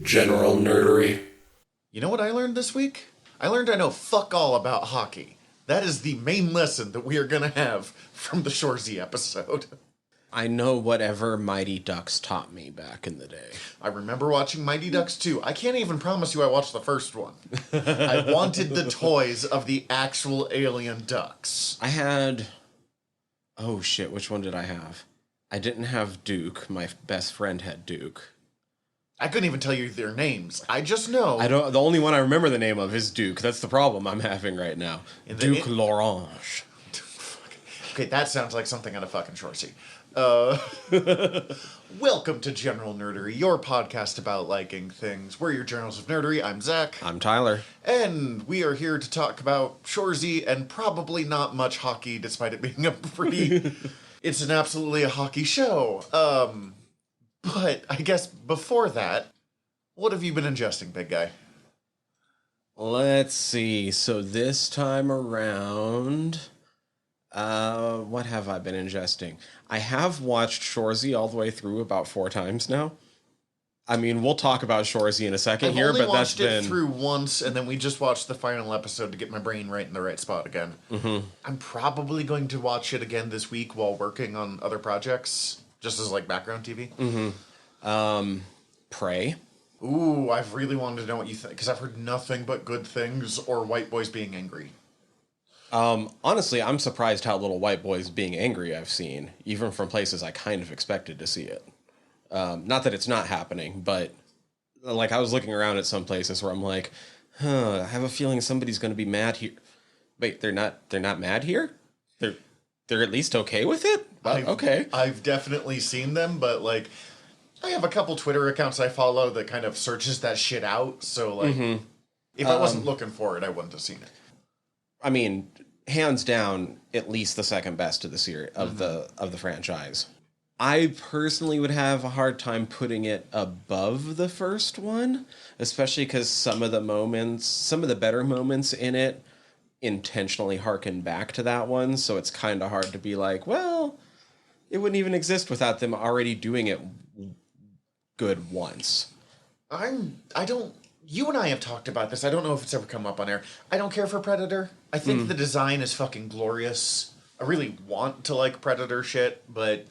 General nerdery. You know what I learned this week? I learned I know fuck all about hockey. That is the main lesson that we are going to have from the Shoresy episode. I know whatever Mighty Ducks taught me back in the day. I remember watching Mighty Ducks 2. I can't even promise you I watched the first one. I wanted the toys of the actual alien ducks. I had... Oh shit, which one did I have? I didn't have Duke. My best friend had Duke. I couldn't even tell you their names. I just know... The only one I remember the name of is Duke. That's the problem I'm having right now. Duke L'Orange. Okay, that sounds like something on a fucking Shoresy. Welcome to General Nerdery, your podcast about liking things. We're your journals of nerdery. I'm Zach. I'm Tyler. And we are here to talk about Shoresy and probably not much hockey, despite it being a pretty... It's an absolutely a hockey show. But I guess before that, what have you been ingesting, big guy? Let's see. So this time around... what have I been ingesting? I have watched Shoresy all the way through about 4 times now. I mean, we'll talk about Shoresy in a second here, but that's been... I've only watched it through once, and then we just watched the final episode to get my brain right in the right spot again. Mm-hmm. I'm probably going to watch it again this week while working on other projects, just as, like, background TV. Mm-hmm. Prey. Ooh, I've really wanted to know what you think, because I've heard nothing but good things or white boys being angry. Honestly, I'm surprised how little white boys being angry I've seen, even from places I kind of expected to see it. Not that it's not happening, but like I was looking around at some places where I'm like, I have a feeling somebody's going to be mad here. Wait, they're not mad here? They're at least okay with it? Okay. I've definitely seen them, but like I have a couple Twitter accounts I follow that kind of searches that shit out, so like if I wasn't looking for it, I wouldn't have seen it. I mean, hands down, at least the second best of the series of the franchise. I personally would have a hard time putting it above the first one, especially because some of the better moments in it intentionally harken back to that one, so it's kind of hard to be like, well, it wouldn't even exist without them already doing it good once. You and I have talked about this. I don't know if it's ever come up on air. I don't care for Predator. I think the design is fucking glorious. I really want to like Predator shit, but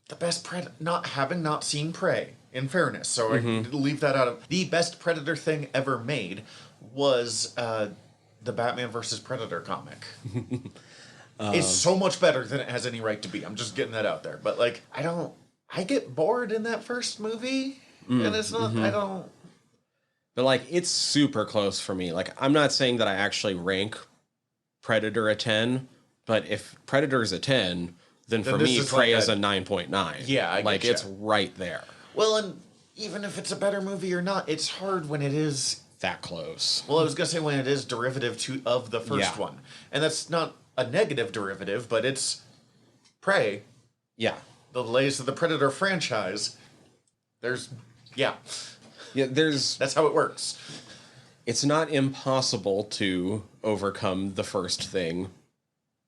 the best not seen Prey, in fairness, so I leave that out of... The best Predator thing ever made was the Batman vs. Predator comic. It's so much better than it has any right to be. I'm just getting that out there. But, like, I get bored in that first movie, and it's not... I don't... But, like, it's super close for me. Like, I'm not saying that I actually rank Predator a 10, but if Predator is a 10, then for me, Prey is a 9.9. Yeah, I get like, it's right there. Well, and even if it's a better movie or not, it's hard when it is... that close. Well, I was going to say when it is derivative of the first one. And that's not a negative derivative, but it's Prey. Yeah. The latest of the Predator franchise. Yeah, that's how it works. It's not impossible to overcome the first thing,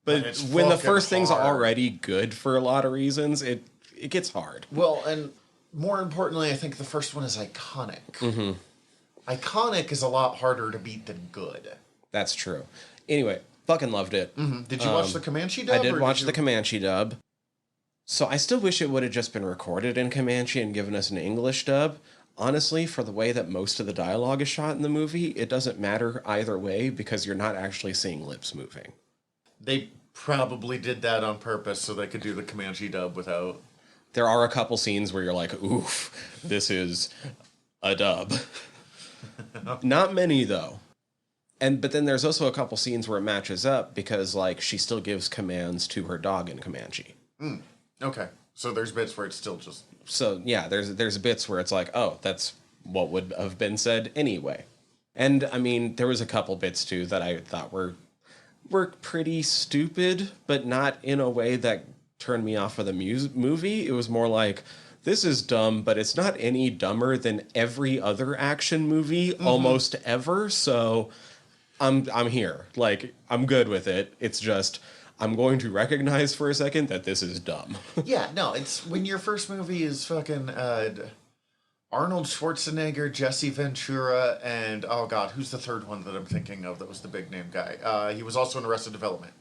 but when the first thing's already good for a lot of reasons, it gets hard. Well, and more importantly, I think the first one is iconic. Mm-hmm. Iconic is a lot harder to beat than good. That's true. Anyway, fucking loved it. Mm-hmm. Did you watch the Comanche dub? I did watch the Comanche dub. So I still wish it would have just been recorded in Comanche and given us an English dub. Honestly, for the way that most of the dialogue is shot in the movie, it doesn't matter either way because you're not actually seeing lips moving. They probably did that on purpose so they could do the Comanche dub without... There are a couple scenes where you're like, oof, this is a dub. Not many, though. But then there's also a couple scenes where it matches up because, like, she still gives commands to her dog in Comanche. Okay. So there's bits where it's still just... So, yeah, there's bits where it's like, oh, that's what would have been said anyway. And, I mean, there was a couple bits, too, that I thought were pretty stupid, but not in a way that turned me off of the movie. It was more like, this is dumb, but it's not any dumber than every other action movie almost ever, so I'm here. Like, I'm good with it. It's just... I'm going to recognize for a second that this is dumb. Yeah, no, it's when your first movie is fucking Arnold Schwarzenegger, Jesse Ventura, and oh god, who's the third one that I'm thinking of that was the big name guy? He was also in Arrested Development.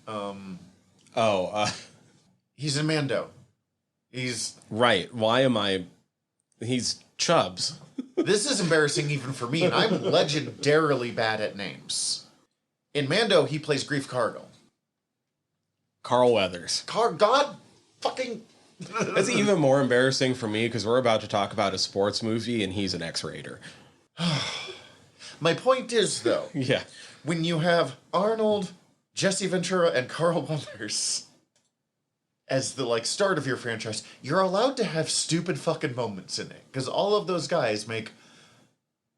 He's in Mando. He's right. Why am I? He's Chubbs. This is embarrassing even for me, and I'm legendarily bad at names. In Mando, he plays Grief Cargill. Carl Weathers. God fucking... That's even more embarrassing for me because we're about to talk about a sports movie and he's an X-Raider. My point is, though, Yeah. when you have Arnold, Jesse Ventura, and Carl Weathers as the, like, start of your franchise, you're allowed to have stupid fucking moments in it. Because all of those guys make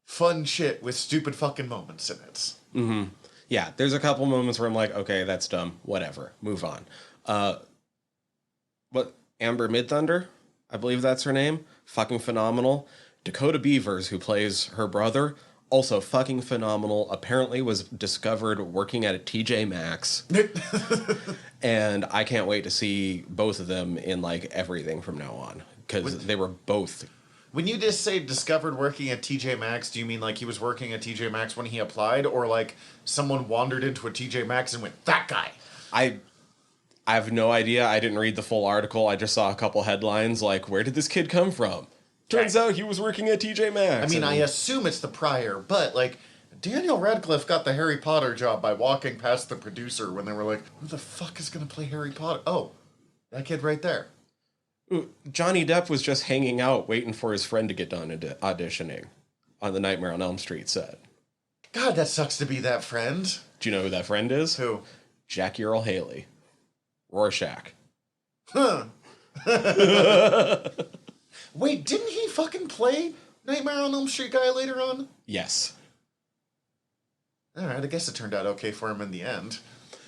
fun shit with stupid fucking moments in it. Mm-hmm. Yeah, there's a couple moments where I'm like, okay, that's dumb. Whatever. Move on. But Amber Midthunder, I believe that's her name. Fucking phenomenal. Dakota Beavers, who plays her brother, also fucking phenomenal. Apparently was discovered working at a TJ Maxx. And I can't wait to see both of them in, like, everything from now on. Because they were both... When you just say discovered working at TJ Maxx, do you mean like he was working at TJ Maxx when he applied? Or like someone wandered into a TJ Maxx and went, that guy? I have no idea. I didn't read the full article. I just saw a couple headlines like, where did this kid come from? Turns out he was working at TJ Maxx. I mean, I assume it's the prior, but like, Daniel Radcliffe got the Harry Potter job by walking past the producer when they were like, who the fuck is going to play Harry Potter? Oh, that kid right there. Johnny Depp was just hanging out waiting for his friend to get done auditioning on the Nightmare on Elm Street set. God, that sucks to be that friend. Do you know who that friend is? Who? Jackie Earle Haley. Rorschach. Huh. Wait, didn't he fucking play Nightmare on Elm Street guy later on? Yes. Alright, I guess it turned out okay for him in the end.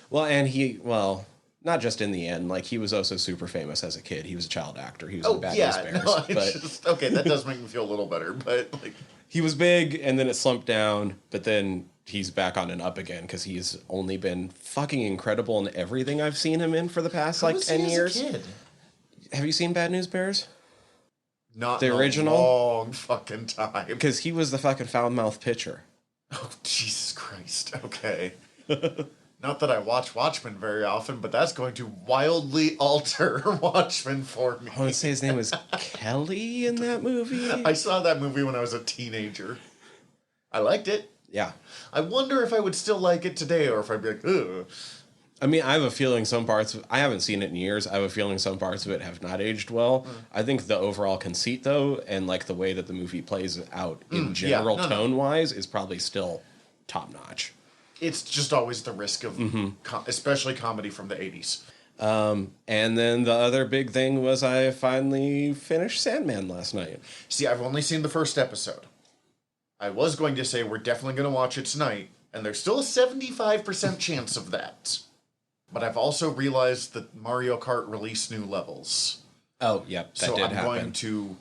Well, not just in the end. Like, he was also super famous as a kid. He was a child actor. He was in Bad News Bears. No, but just, okay, that does make me feel a little better, but like... He was big, and then it slumped down, but then he's back on and up again, because he's only been fucking incredible in everything I've seen him in for the past, 10 years. As a kid? Have you seen Bad News Bears? Not the original? Long fucking time. Because he was the fucking foul-mouthed pitcher. Oh, Jesus Christ. Okay. Not that I watch Watchmen very often, but that's going to wildly alter Watchmen for me. I want to say his name was Kelly in that movie. I saw that movie when I was a teenager. I liked it. Yeah. I wonder if I would still like it today, or if I'd be like, ugh. I mean, I have a feeling some parts... I haven't seen it in years. I have a feeling some parts of it have not aged well. I think the overall conceit, though, and like the way that the movie plays out in general, tone-wise, is probably still top-notch. It's just always the risk of, especially comedy from the 80s. And then the other big thing was I finally finished Sandman last night. See, I've only seen the first episode. I was going to say we're definitely going to watch it tonight, and there's still a 75% chance of that. But I've also realized that Mario Kart released new levels. Oh, yep, that did happen. So I'm going to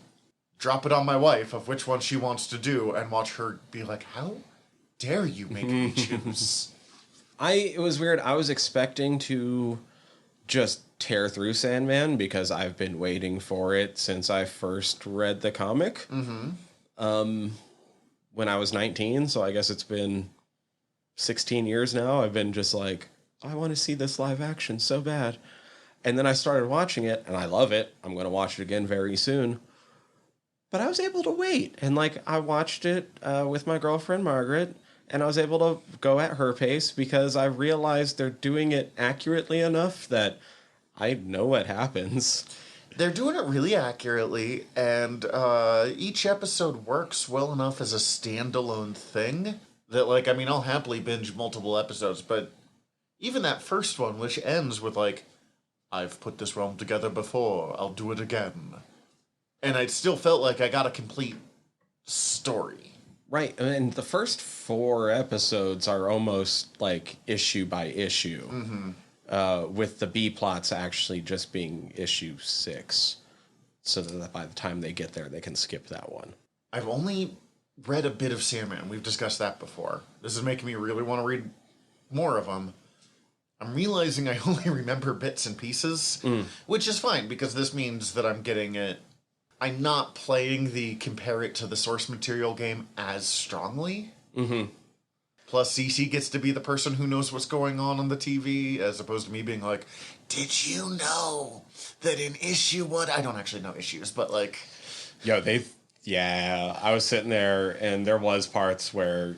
drop it on my wife of which one she wants to do and watch her be like, how dare you make me choose? It was weird. I was expecting to just tear through Sandman because I've been waiting for it since I first read the comic. When I was 19, so I guess it's been 16 years now. I've been just like, I want to see this live action so bad. And then I started watching it, and I love it. I'm going to watch it again very soon. But I was able to wait. And, like, I watched it with my girlfriend, Margaret, and I was able to go at her pace because I realized they're doing it accurately enough that I know what happens. They're doing it really accurately, and each episode works well enough as a standalone thing that, like, I mean, I'll happily binge multiple episodes, but even that first one, which ends with, like, I've put this realm together before, I'll do it again. And I still felt like I got a complete story. Right, and the first 4 episodes are almost, like, issue by issue. With the B-plots actually just being issue 6. So that by the time they get there, they can skip that one. I've only read a bit of Sandman. We've discussed that before. This is making me really want to read more of them. I'm realizing I only remember bits and pieces, which is fine, because this means that I'm getting it... I'm not playing the compare it to the source material game as strongly. Mm-hmm. Plus, Cece gets to be the person who knows what's going on the TV, as opposed to me being like, did you know that in issue one... I don't actually know issues, but like... Yeah, I was sitting there, and there was parts where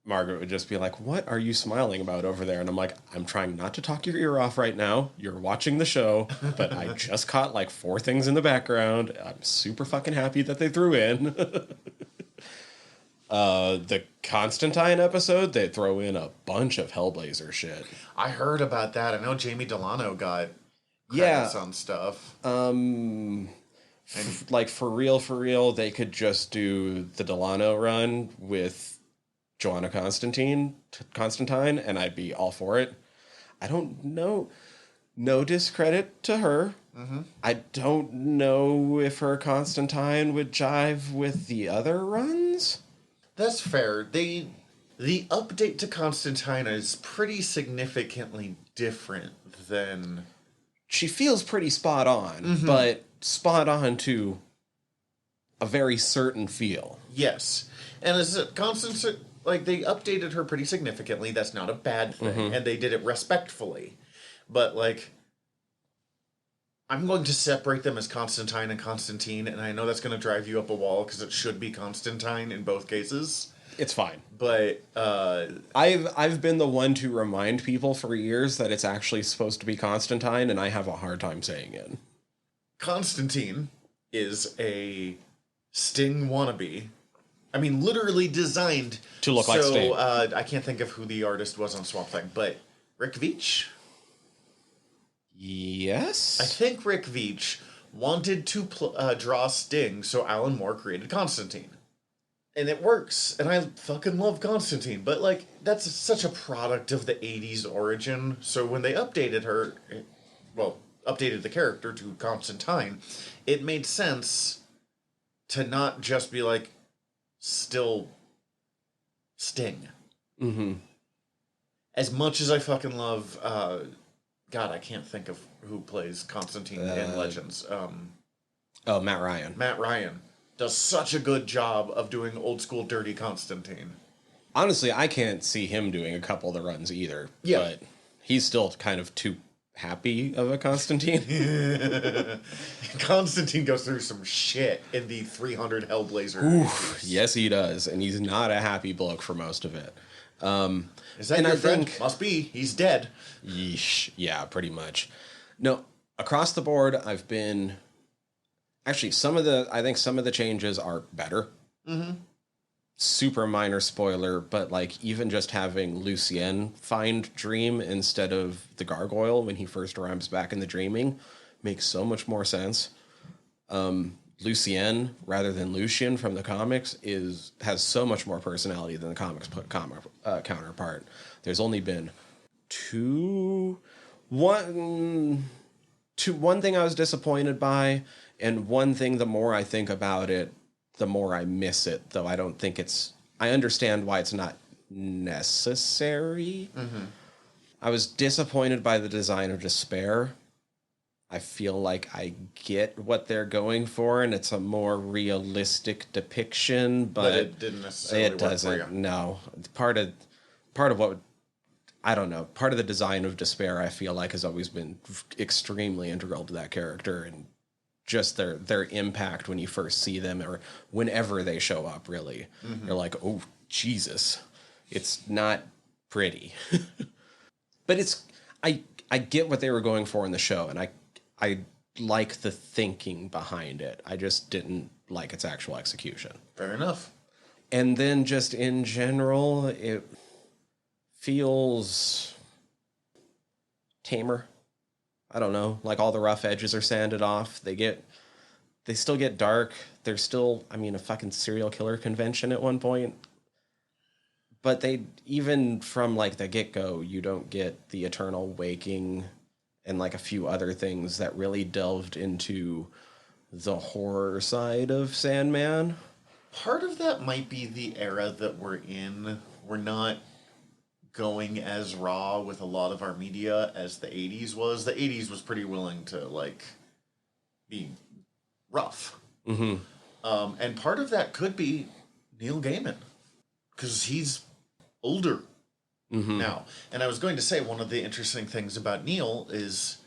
Margaret would just be like, what are you smiling about over there? And I'm like, I'm trying not to talk your ear off right now. You're watching the show, but I just caught like 4 things in the background. I'm super fucking happy that they threw in. The Constantine episode, they throw in a bunch of Hellblazer shit. I heard about that. I know Jamie Delano got credits on stuff. Like, for real, they could just do the Delano run with Joanna Constantine, and I'd be all for it. I don't know. No discredit to her. Mm-hmm. I don't know if her Constantine would jive with the other runs. That's fair. The update to Constantine is pretty significantly different than... She feels pretty spot on, but spot on to a very certain feel. Yes. And as Constantine, like, they updated her pretty significantly. That's not a bad thing. And they did it respectfully. But, like, I'm going to separate them as Constantine and Constantine, and I know that's going to drive you up a wall because it should be Constantine in both cases. It's fine. But I've been the one to remind people for years that it's actually supposed to be Constantine, and I have a hard time saying it. Constantine is a Sting wannabe. I mean, literally designed to look like Sting. I can't think of who the artist was on Swamp Thing, but Rick Veitch? Yes? I think Rick Veitch wanted to draw Sting, so Alan Moore created Constantine. And it works, and I fucking love Constantine, but, like, that's such a product of the 80s origin, so when they updated her, updated the character to Constantine, it made sense to not just be, like, still Sting. Mm-hmm. As much as I fucking love, God, I can't think of who plays Constantine in Legends. Matt Ryan. Matt Ryan does such a good job of doing old school dirty Constantine. Honestly, I can't see him doing a couple of the runs either. Yeah. But he's still kind of too happy of a Constantine. Constantine goes through some shit in the 300 Hellblazer. Oof, yes, he does. And he's not a happy bloke for most of it. Is that your friend? Must be. He's dead. Yeesh. Yeah, pretty much. No, across the board, I've been... Actually, I think some of the changes are better. Mm-hmm. Super minor spoiler, but, like, even just having Lucien find Dream instead of the Gargoyle when he first arrives back in the Dreaming makes so much more sense. Lucien, rather than Lucien from the comics, has so much more personality than the comics counterpart. There's only been one thing I was disappointed by, and one thing, the more I think about it, the more I miss it, though I don't think I understand why it's not necessary. Mm-hmm. I was disappointed by the design of Despair. I feel like I get what they're going for, and it's a more realistic depiction, but it didn't necessarily work doesn't. For you. No, part of what I don't know. Part of the design of Despair, I feel like, has always been extremely integral to that character, and just their impact when you first see them or whenever they show up. Really, You're like, oh Jesus, it's not pretty, but I get what they were going for in the show, and I like the thinking behind it. I just didn't like its actual execution. Fair enough. And then just in general, it feels tamer. I don't know. Like, all the rough edges are sanded off. They still get dark. There's still, a fucking serial killer convention at one point. But even from, like, the get-go, you don't get the eternal waking and, like, a few other things that really delved into the horror side of Sandman. Part of that might be the era that we're in. We're not going as raw with a lot of our media as the 80s was. The 80s was pretty willing to, like, be rough. Mm-hmm. And part of that could be Neil Gaiman, because he's older now. And I was going to say, one of the interesting things about Neil is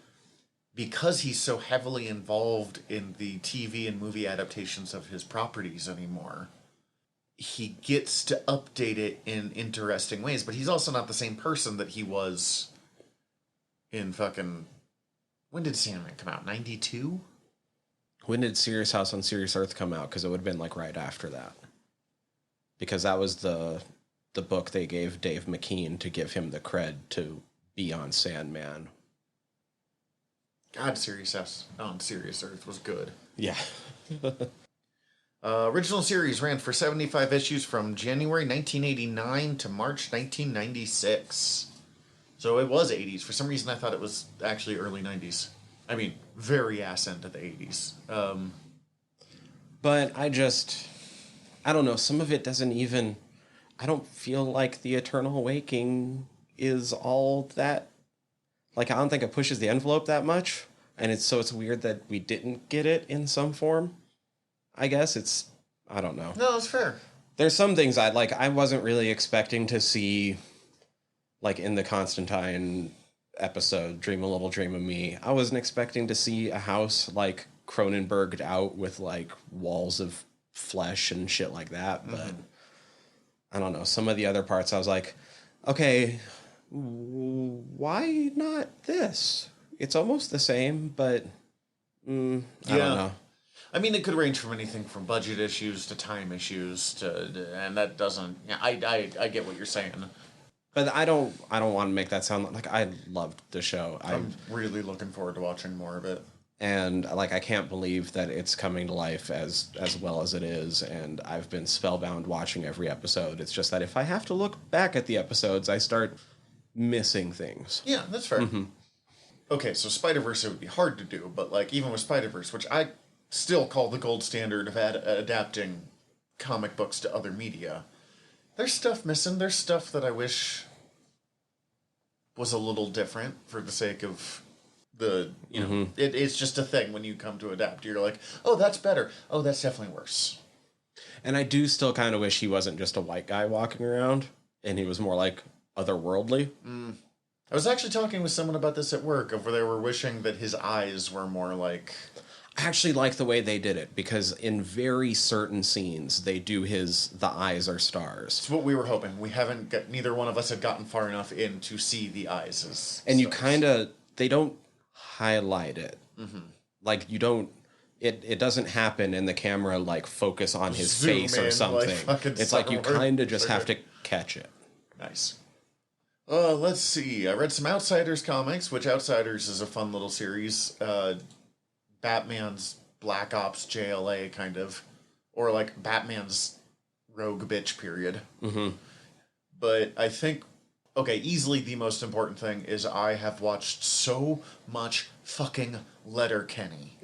because he's so heavily involved in the TV and movie adaptations of his properties anymore, he gets to update it in interesting ways, but he's also not the same person that he was in fucking... When did Sandman come out? 92? When did Serious House on Serious Earth come out? Because it would have been like right after that. Because that was the book they gave Dave McKean to give him the cred to be on Sandman. God, Serious House on Serious Earth was good. Yeah. Original series ran for 75 issues from January 1989 to March 1996. So it was 80s. For some reason, I thought it was actually early 90s. I mean, very ass end of the 80s. But I don't know. Some of it doesn't even... I don't feel like the Eternal Waking is all that... Like, I don't think it pushes the envelope that much. And it's weird that we didn't get it in some form. I guess I don't know. No, it's fair. There's some things I wasn't really expecting to see, like in the Constantine episode, Dream a Little Dream of Me. I wasn't expecting to see a house like Cronenberged out with like walls of flesh and shit like that. But I don't know. Some of the other parts I was like, okay, why not this? It's almost the same, but I don't know. I mean, it could range from anything from budget issues to time issues and that doesn't. Yeah, I get what you're saying. But I don't want to make that sound like I loved the show. I'm really looking forward to watching more of it. And like I can't believe that it's coming to life as well as it is. And I've been spellbound watching every episode. It's just that if I have to look back at the episodes, I start missing things. Yeah, that's fair. Okay, so Spider-Verse, it would be hard to do, but like even with Spider-Verse, which I still call the gold standard of adapting comic books to other media, there's stuff missing. There's stuff that I wish was a little different for the sake of the, it's just a thing when you come to adapt. You're like, oh, that's better. Oh, that's definitely worse. And I do still kind of wish he wasn't just a white guy walking around and he was more like otherworldly. I was actually talking with someone about this at work, where they were wishing that his eyes were more like... I actually like the way they did it, because in very certain scenes, they do the eyes are stars. It's what we were hoping. Neither one of us had gotten far enough in to see the eyes as and stars. They don't highlight it. Like, you don't... It doesn't happen and the camera, like, focus on his Zoom face or in, something. Like it's like you kind of just have to catch it. Nice. Let's see. I read some Outsiders comics, which Outsiders is a fun little series. Batman's Black Ops JLA, kind of. Or, like, Batman's Rogue Bitch period. But I think, easily the most important thing is I have watched so much fucking Letterkenny.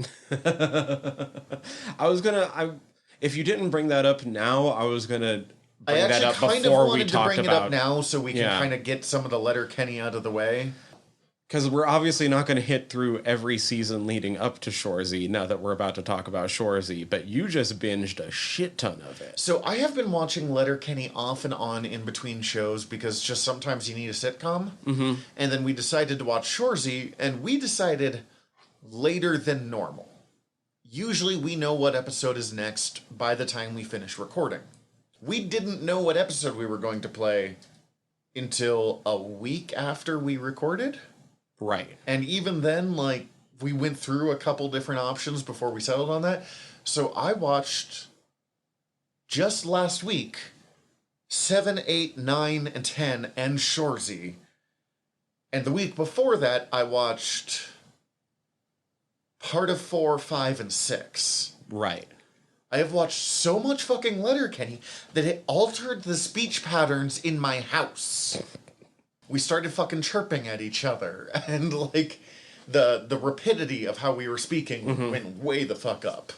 If you didn't bring that up now, I was gonna bring that up kind of before we wanted to talked bring it about up now so we can kind of get some of the Letterkenny out of the way. Because we're obviously not going to hit through every season leading up to Shoresy now that we're about to talk about Shoresy, but you just binged a shit ton of it. So I have been watching Letterkenny off and on in between shows because just sometimes you need a sitcom. And then we decided to watch Shoresy, and we decided later than normal. Usually we know what episode is next by the time we finish recording. We didn't know what episode we were going to play until a week after we recorded. Right. And even then, like, we went through a couple different options before we settled on that. So I watched, just last week, 7, 8, 9, and 10, and Shoresy. And the week before that, I watched part of 4, 5, and 6. Right. I have watched so much fucking Letterkenny that it altered the speech patterns in my house. We started fucking chirping at each other, and, like, the rapidity of how we were speaking went way the fuck up.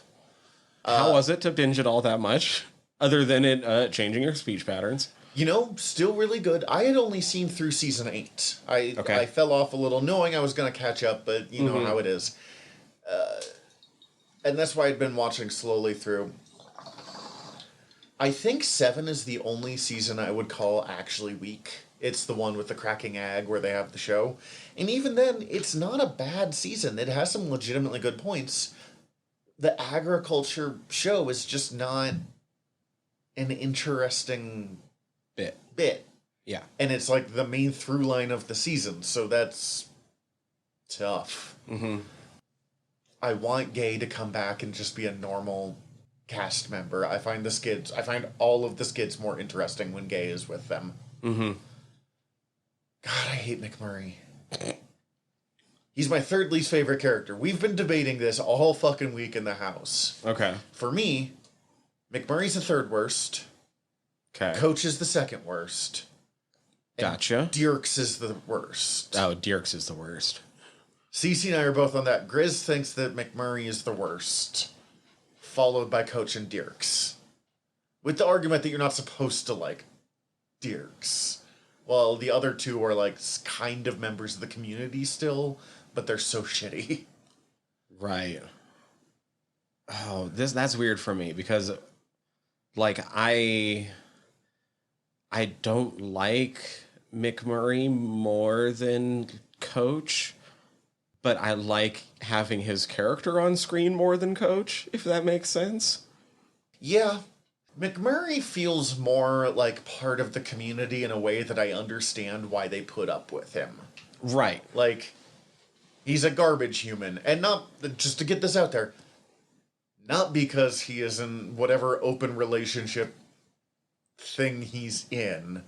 How was it to binge it all that much, other than it changing your speech patterns? You know, still really good. I had only seen through season 8. I fell off a little knowing I was going to catch up, but you know how it is. and that's why I'd been watching slowly through. I think 7 is the only season I would call actually weak. It's the one with the cracking egg where they have the show. And even then, it's not a bad season. It has some legitimately good points. The agriculture show is just not an interesting bit. Yeah. And it's like the main through line of the season, so that's tough. Mm-hmm. I want Gay to come back and just be a normal cast member. I find all of the skids more interesting when Gay is with them. Mm-hmm. God, I hate McMurray. He's my third least favorite character. We've been debating this all fucking week in the house. Okay. For me, McMurray's the third worst. Okay. Coach is the second worst. Gotcha. Dirks is the worst. Oh, Dirks is the worst. Cece and I are both on that. Grizz thinks that McMurray is the worst, followed by Coach and Dirks. With the argument that you're not supposed to like Dirks. Well, the other two are like kind of members of the community still, but they're so shitty. Right. Oh, that's weird for me because like I don't like McMurray more than Coach, but I like having his character on screen more than Coach, if that makes sense. Yeah. McMurray feels more like part of the community in a way that I understand why they put up with him. Right. Like, he's a garbage human. And not, just to get this out there, not because he is in whatever open relationship thing he's in.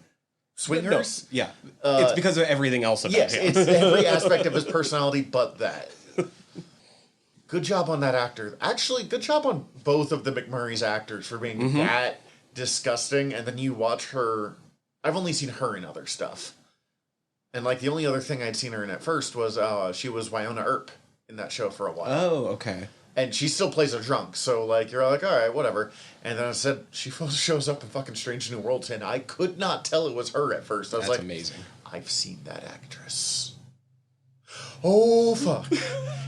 Swingers? No, yeah. It's because of everything else about yes, him. it's every aspect of his personality but that. Good job on that actor. Actually, good job on both of the McMurray's actors for being that disgusting. And then you watch her. I've only seen her in other stuff. And like the only other thing I'd seen her in at first was she was Wynonna Earp in that show for a while. Oh, okay. And she still plays a drunk. So like you're like, all right, whatever. And then I said she shows up in fucking Strange New Worlds, and I could not tell it was her at first. I was That's like, amazing. I've seen that actress. Oh, fuck.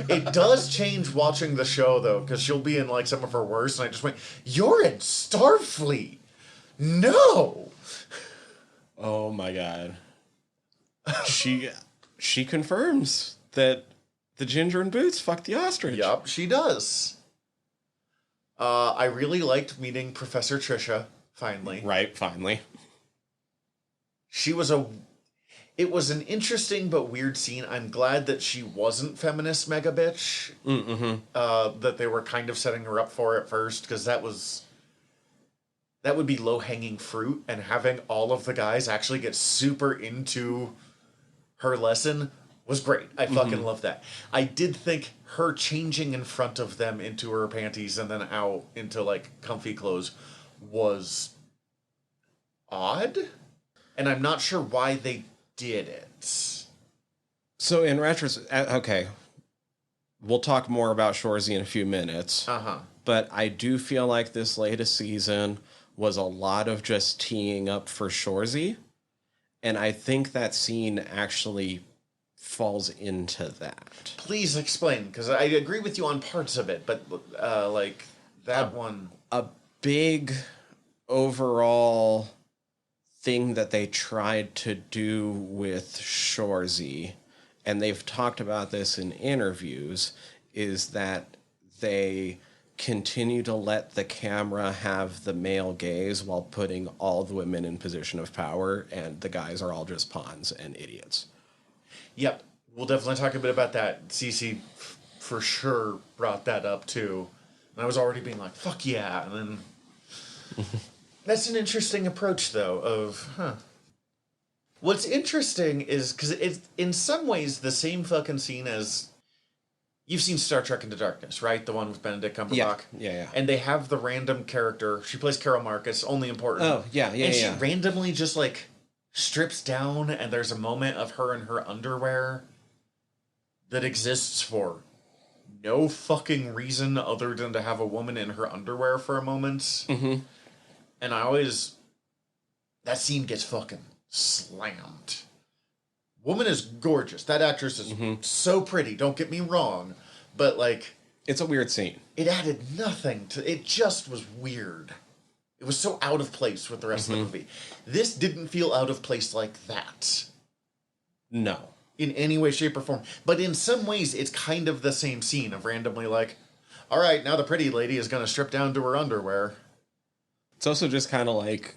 It does change watching the show, though, because she'll be in, like, some of her worst, and I just went, you're in Starfleet! No! Oh, my God. She confirms that the ginger in boots fucked the ostrich. Yup, she does. I really liked meeting Professor Trisha, finally. Right, finally. It was an interesting but weird scene. I'm glad that she wasn't feminist mega bitch. Mm-hmm. That they were kind of setting her up for at first, because that would be low-hanging fruit, and having all of the guys actually get super into her lesson was great. I fucking love that. I did think her changing in front of them into her panties and then out into, like, comfy clothes was odd. And I'm not sure why they did it. So in retrospect, okay, we'll talk more about Shoresy in a few minutes. But I do feel like this latest season was a lot of just teeing up for Shoresy, and I think that scene actually falls into that. Please explain, because I agree with you on parts of it, but like that one. A big overall thing that they tried to do with Shoresy, and they've talked about this in interviews, is that they continue to let the camera have the male gaze while putting all the women in position of power, and the guys are all just pawns and idiots. Yep, we'll definitely talk a bit about that. Cece for sure brought that up too, and I was already being like, fuck yeah, and then... That's an interesting approach, though, of, What's interesting is, because it's in some ways the same fucking scene as... You've seen Star Trek Into Darkness, right? The one with Benedict Cumberbatch? Yeah. And they have the random character. She plays Carol Marcus, only important. Oh, yeah. And she randomly just, like, strips down, and there's a moment of her in her underwear that exists for no fucking reason other than to have a woman in her underwear for a moment. Mm-hmm. And that scene gets fucking slammed. Woman is gorgeous. That actress is so pretty, don't get me wrong. But, like... It's a weird scene. It added nothing to it. Just was weird. It was so out of place with the rest of the movie. This didn't feel out of place like that. No. In any way, shape, or form. But in some ways, it's kind of the same scene of randomly like, all right, now the pretty lady is going to strip down to her underwear. It's also just kind of like,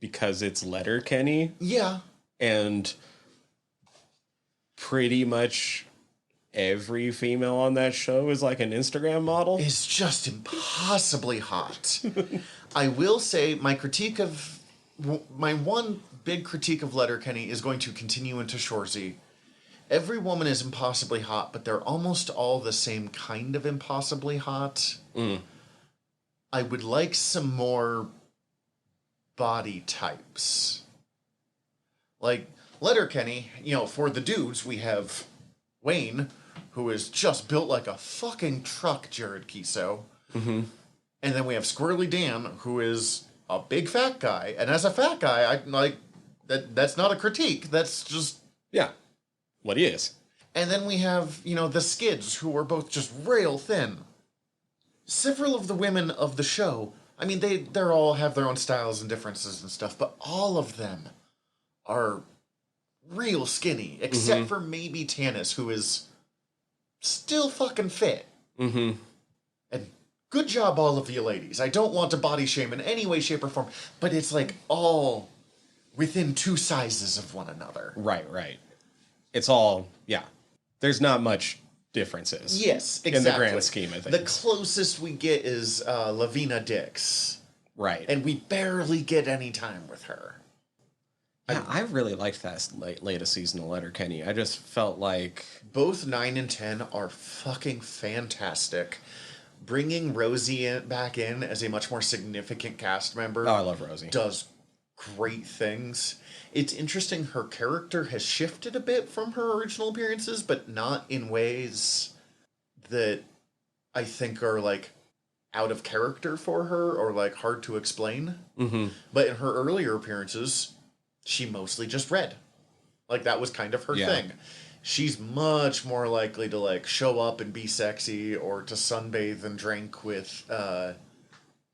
because it's Letterkenny. Yeah. And pretty much every female on that show is like an Instagram model. It's just impossibly hot. I will say my one big critique of Letterkenny is going to continue into Shoresy. Every woman is impossibly hot, but they're almost all the same kind of impossibly hot. I would like some more body types. Like, Letterkenny, for the dudes, we have Wayne, who is just built like a fucking truck, Jared Kiso. And then we have Squirrely Dan, who is a big fat guy. And as a fat guy, I like that's not a critique. That's just... Yeah. What he is. And then we have, the Skids, who are both just rail thin. Several of the women of the show, I mean, they're all have their own styles and differences and stuff, but all of them are real skinny, except for maybe Tanis, who is still fucking fit. And good job, all of you ladies. I don't want to body shame in any way, shape, or form, but it's like all within 2 sizes of one another. Right. It's all, yeah. There's not much differences. Yes, exactly. In the grand scheme of things. The closest we get is Lavina Dix. Right. And we barely get any time with her. Yeah, I really liked that latest season of Letterkenny. I just felt like... Both 9 and 10 are fucking fantastic. Bringing Rosie back in as a much more significant cast member... Oh, I love Rosie. ...does great things. It's interesting her character has shifted a bit from her original appearances, but not in ways that I think are, like, out of character for her or, like, hard to explain. But in her earlier appearances, she mostly just read. Like, that was kind of her thing. She's much more likely to, like, show up and be sexy or to sunbathe and drink with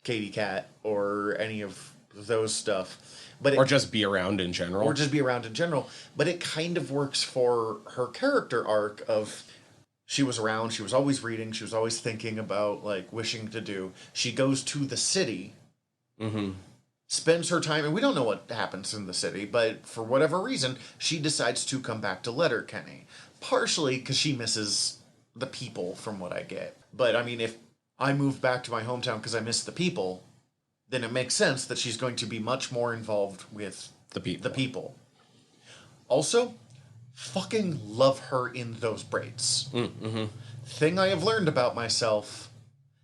Katie Cat or any of those stuff. Or just be around in general. But it kind of works for her character arc of she was around, she was always reading, she was always thinking about, like, wishing to do. She goes to the city, spends her time, and we don't know what happens in the city, but for whatever reason, she decides to come back to Letterkenny. Partially because she misses the people, from what I get. But, I mean, if I move back to my hometown because I miss the people... then it makes sense that she's going to be much more involved with the people. Also, fucking love her in those braids. Thing I have learned about myself,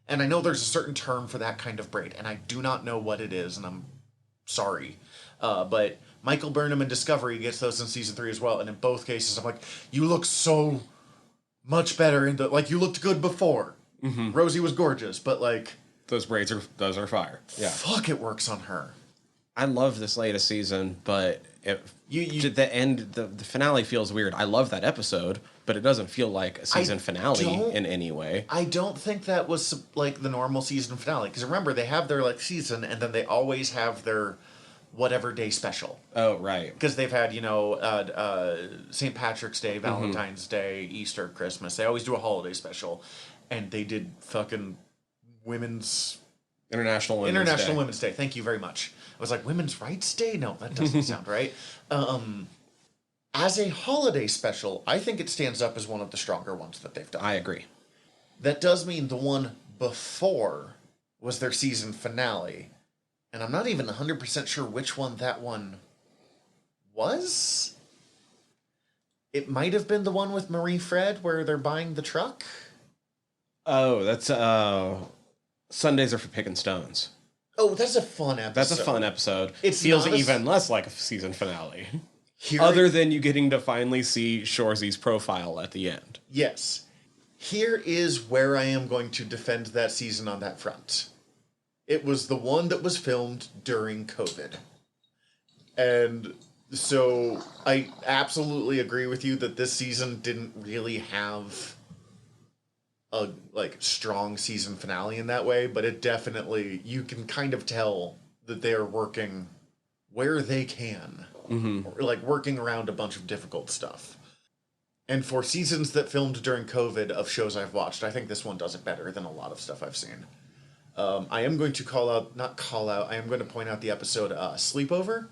and I know there's a certain term for that kind of braid, and I do not know what it is, and I'm sorry. But Michael Burnham in Discovery gets those in season 3 as well, and in both cases I'm like, you look so much better like, you looked good before. Rosie was gorgeous, but like... Those are fire. Yeah. Fuck, it works on her. I love this latest season, but the finale feels weird. I love that episode, but it doesn't feel like a season finale in any way. I don't think that was like the normal season finale, because remember, they have their like season, and then they always have their whatever day special. Oh, right. Because they've had, St. Patrick's Day, Valentine's Day, Easter, Christmas. They always do a holiday special, and they did fucking International Women's Day. Thank you very much. I was like, Women's Rights Day? No, that doesn't sound right. As a holiday special, I think it stands up as one of the stronger ones that they've done. I agree. That does mean the one before was their season finale. And I'm not even 100% sure which one that one was. It might have been the one with Marie Fred where they're buying the truck. Oh, that's... Sundays are for picking stones. Oh, that's a fun episode. It feels even less like a season finale. Than you getting to finally see Shoresy's profile at the end. Yes. Here is where I am going to defend that season on that front. It was the one that was filmed during COVID. And so I absolutely agree with you that this season didn't really have a like strong season finale in that way, but it definitely, you can kind of tell that they are working where they can, or like working around a bunch of difficult stuff. And for seasons that filmed during COVID of shows I've watched, I think this one does it better than a lot of stuff I've seen. I am going to I am going to point out the episode Sleepover,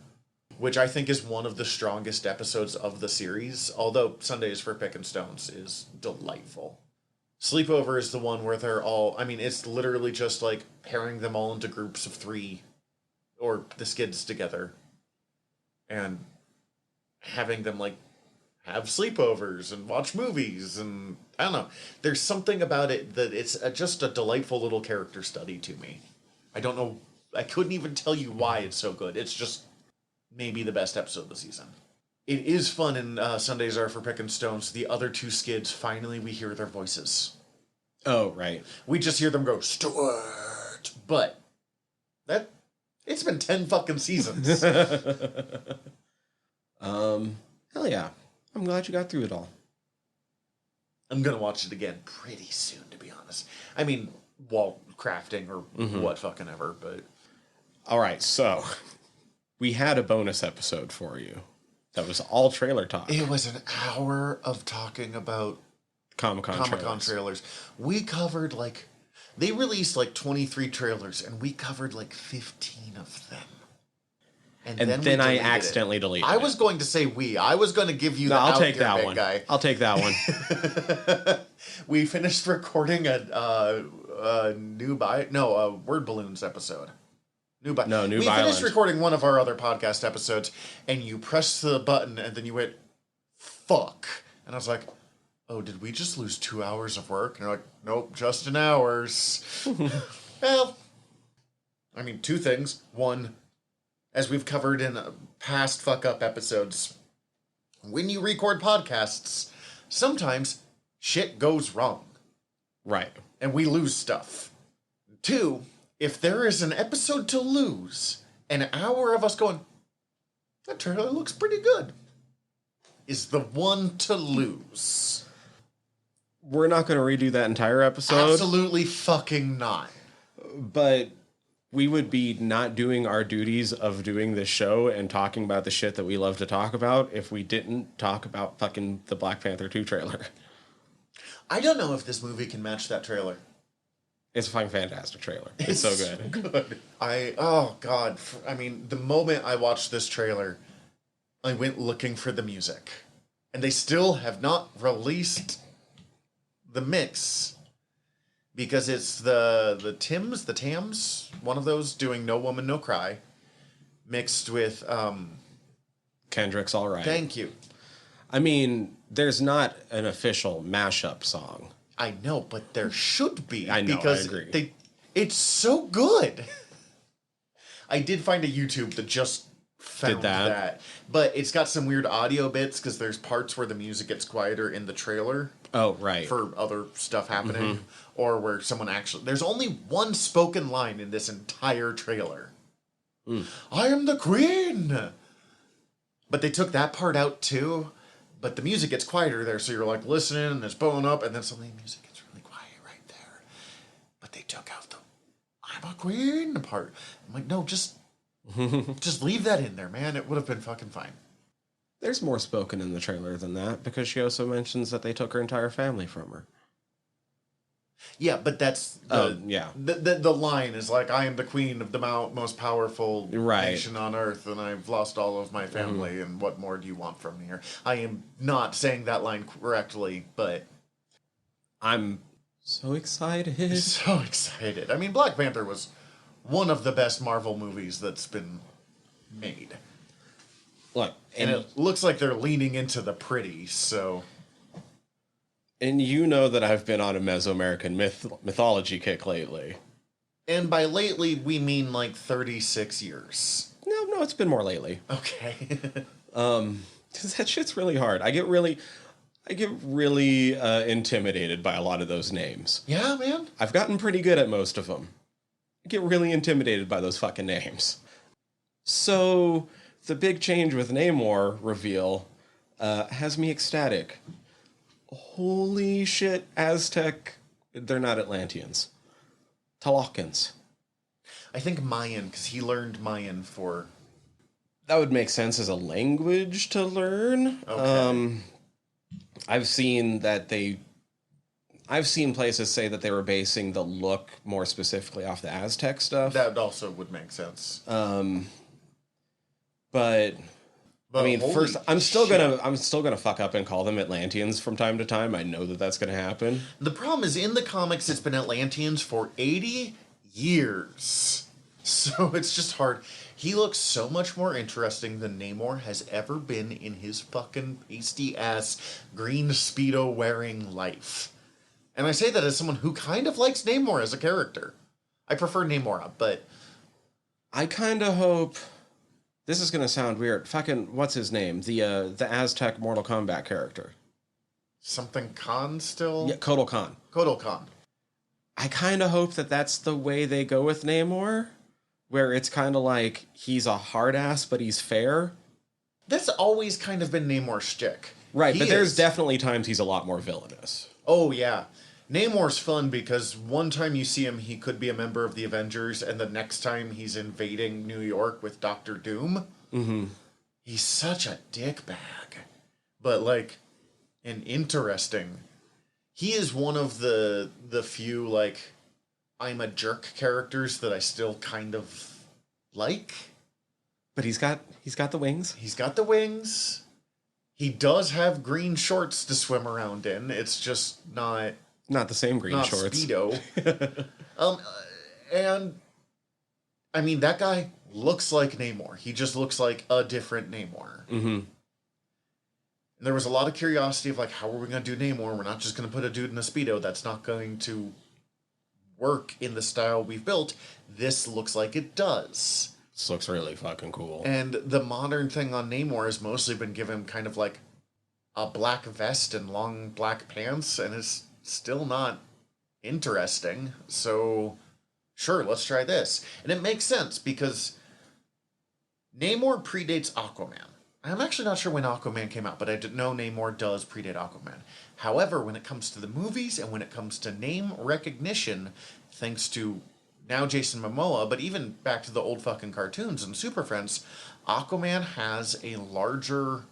which I think is one of the strongest episodes of the series, although Sundays for Pickin' Stones is delightful. Sleepover is the one where they're all, I mean, it's literally just like pairing them all into groups of 3, or the skids together, and having them like have sleepovers and watch movies, and I don't know. There's something about it that it's just a delightful little character study to me. I don't know. I couldn't even tell you why it's so good. It's just maybe the best episode of the season. It is fun in Sundays Are for Pickin' Stones. The other 2 skids, finally we hear their voices. Oh, right. We just hear them go, Stuart! But it's been 10 fucking seasons. Hell yeah. I'm glad you got through it all. I'm going to watch it again pretty soon, to be honest. I mean, while crafting or what fucking ever, but... All right, so we had a bonus episode for you that was all trailer talk. It was an hour of talking about Comic-Con trailers. We covered like... They released like 23 trailers, and we covered like 15 of them. And then I accidentally deleted it. I was going to say we. I was going to give you the I'll out take here, that big one. guy. I'll take that one. We finished recording a Word Balloons episode. We finished recording one of our other podcast episodes, and you pressed the button, and then you went, fuck. And I was like, oh, did we just lose 2 hours of work? And you're like, nope, just an hour's. Well, I mean, 2 things. One, as we've covered in past fuck-up episodes, when you record podcasts, sometimes shit goes wrong. Right. And we lose stuff. 2, if there is an episode to lose, an hour of us going, that trailer looks pretty good, is the one to lose. We're not going to redo that entire episode. Absolutely fucking not. But we would be not doing our duties of doing this show and talking about the shit that we love to talk about if we didn't talk about fucking the Black Panther 2 trailer. I don't know if this movie can match that trailer. It's a fucking fantastic trailer. It's so good. Good. Oh God. I mean, the moment I watched this trailer, I went looking for the music. And they still have not released the mix. Because it's the Tams, one of those, doing No Woman, No Cry, mixed with... Kendrick's All Right. Thank you. I mean, there's not an official mashup song. I know, but there should be. I know, because I agree. It's so good. I did find a YouTube that just found that. But it's got some weird audio bits because there's parts where the music gets quieter in the trailer. Oh, right. For other stuff happening. Or where someone actually... There's only one spoken line in this entire trailer. I am the queen! But they took that part out too. But the music gets quieter there, so you're like listening and it's blowing up, and then suddenly the music gets really quiet right there. But they took out the I'm a queen part. I'm like, no, just leave that in there, man. It would have been fucking fine. There's more spoken in the trailer than that, because she also mentions that they took her entire family from her. Yeah, but that's the line is like, I am the queen of the most powerful nation on earth, and I've lost all of my family, and what more do you want from me here? I am not saying that line correctly, but I'm so excited. So excited. I mean, Black Panther was one of the best Marvel movies that's been made. Look, and it looks like they're leaning into the pretty, so... And you know that I've been on a Mesoamerican mythology kick lately. And by lately, we mean like 36 years. No, it's been more lately. Okay. Because that shit's really hard. I get really intimidated by a lot of those names. Yeah, man. I've gotten pretty good at most of them. I get really intimidated by those fucking names. So, the big change with Namor reveal has me ecstatic. Holy shit, Aztec They're not Atlanteans. Talokans. I think Mayan, because he learned Mayan for... That would make sense as a language to learn. Okay. I've seen places say that they were basing the look more specifically off the Aztec stuff. That also would make sense. But I mean, holy first, I'm still shit. gonna fuck up and call them Atlanteans from time to time. I know that that's gonna happen. The problem is, in the comics, it's been Atlanteans for 80 years. So it's just hard. He looks so much more interesting than Namor has ever been in his fucking pasty-ass green Speedo-wearing life. And I say that as someone who kind of likes Namor as a character. I prefer Namora, but... I kind of hope... This is gonna sound weird. Fucking, what's his name? The Aztec Mortal Kombat character. Something Khan still? Yeah, Kotal Khan. Kotal Khan. I kind of hope that that's the way they go with Namor, where it's kind of like he's a hard ass, but he's fair. That's always kind of been Namor's shtick. Right, but there's definitely times he's a lot more villainous. Oh, yeah. Namor's fun because one time you see him, he could be a member of the Avengers, and the next time he's invading New York with Doctor Doom. Mm-hmm. He's such a dickbag. But, like, an interesting... He is one of the few, like, I'm a jerk characters that I still kind of like. But he's got the wings. He's got the wings. He does have green shorts to swim around in. It's just not the same green not shorts. Speedo. And I mean, that guy looks like Namor. He just looks like a different Namor. Mm-hmm. And there was a lot of curiosity of like, how are we going to do Namor? We're not just going to put a dude in a Speedo. That's not going to work in the style we've built. This looks like it does. This looks really fucking cool. And the modern thing on Namor has mostly been given kind of like a black vest and long black pants, and it's still not interesting. So, sure, let's try this. And it makes sense because Namor predates Aquaman. I'm actually not sure when Aquaman came out, but I did know Namor does predate Aquaman. However, when it comes to the movies and when it comes to name recognition, thanks to now Jason Momoa, but even back to the old fucking cartoons and Super Friends, Aquaman has a larger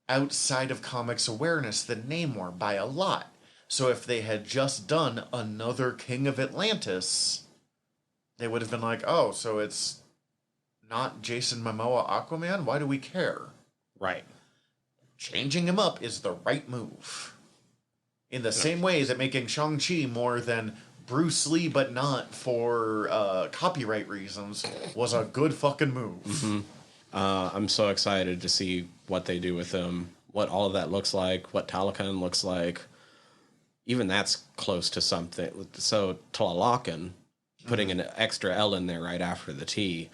outside of comics awareness than Namor by a lot. So if they had just done another King of Atlantis, they would have been like, oh, so it's not Jason Momoa Aquaman? Why do we care? Right. Changing him up is the right move. In the same way that making Shang-Chi more than Bruce Lee, but not for copyright reasons, was a good fucking move. Mm-hmm. I'm so excited to see what they do with him, what all of that looks like, what Talokan looks like. Even that's close to something. So Tlalocan, putting an extra L in there right after the T,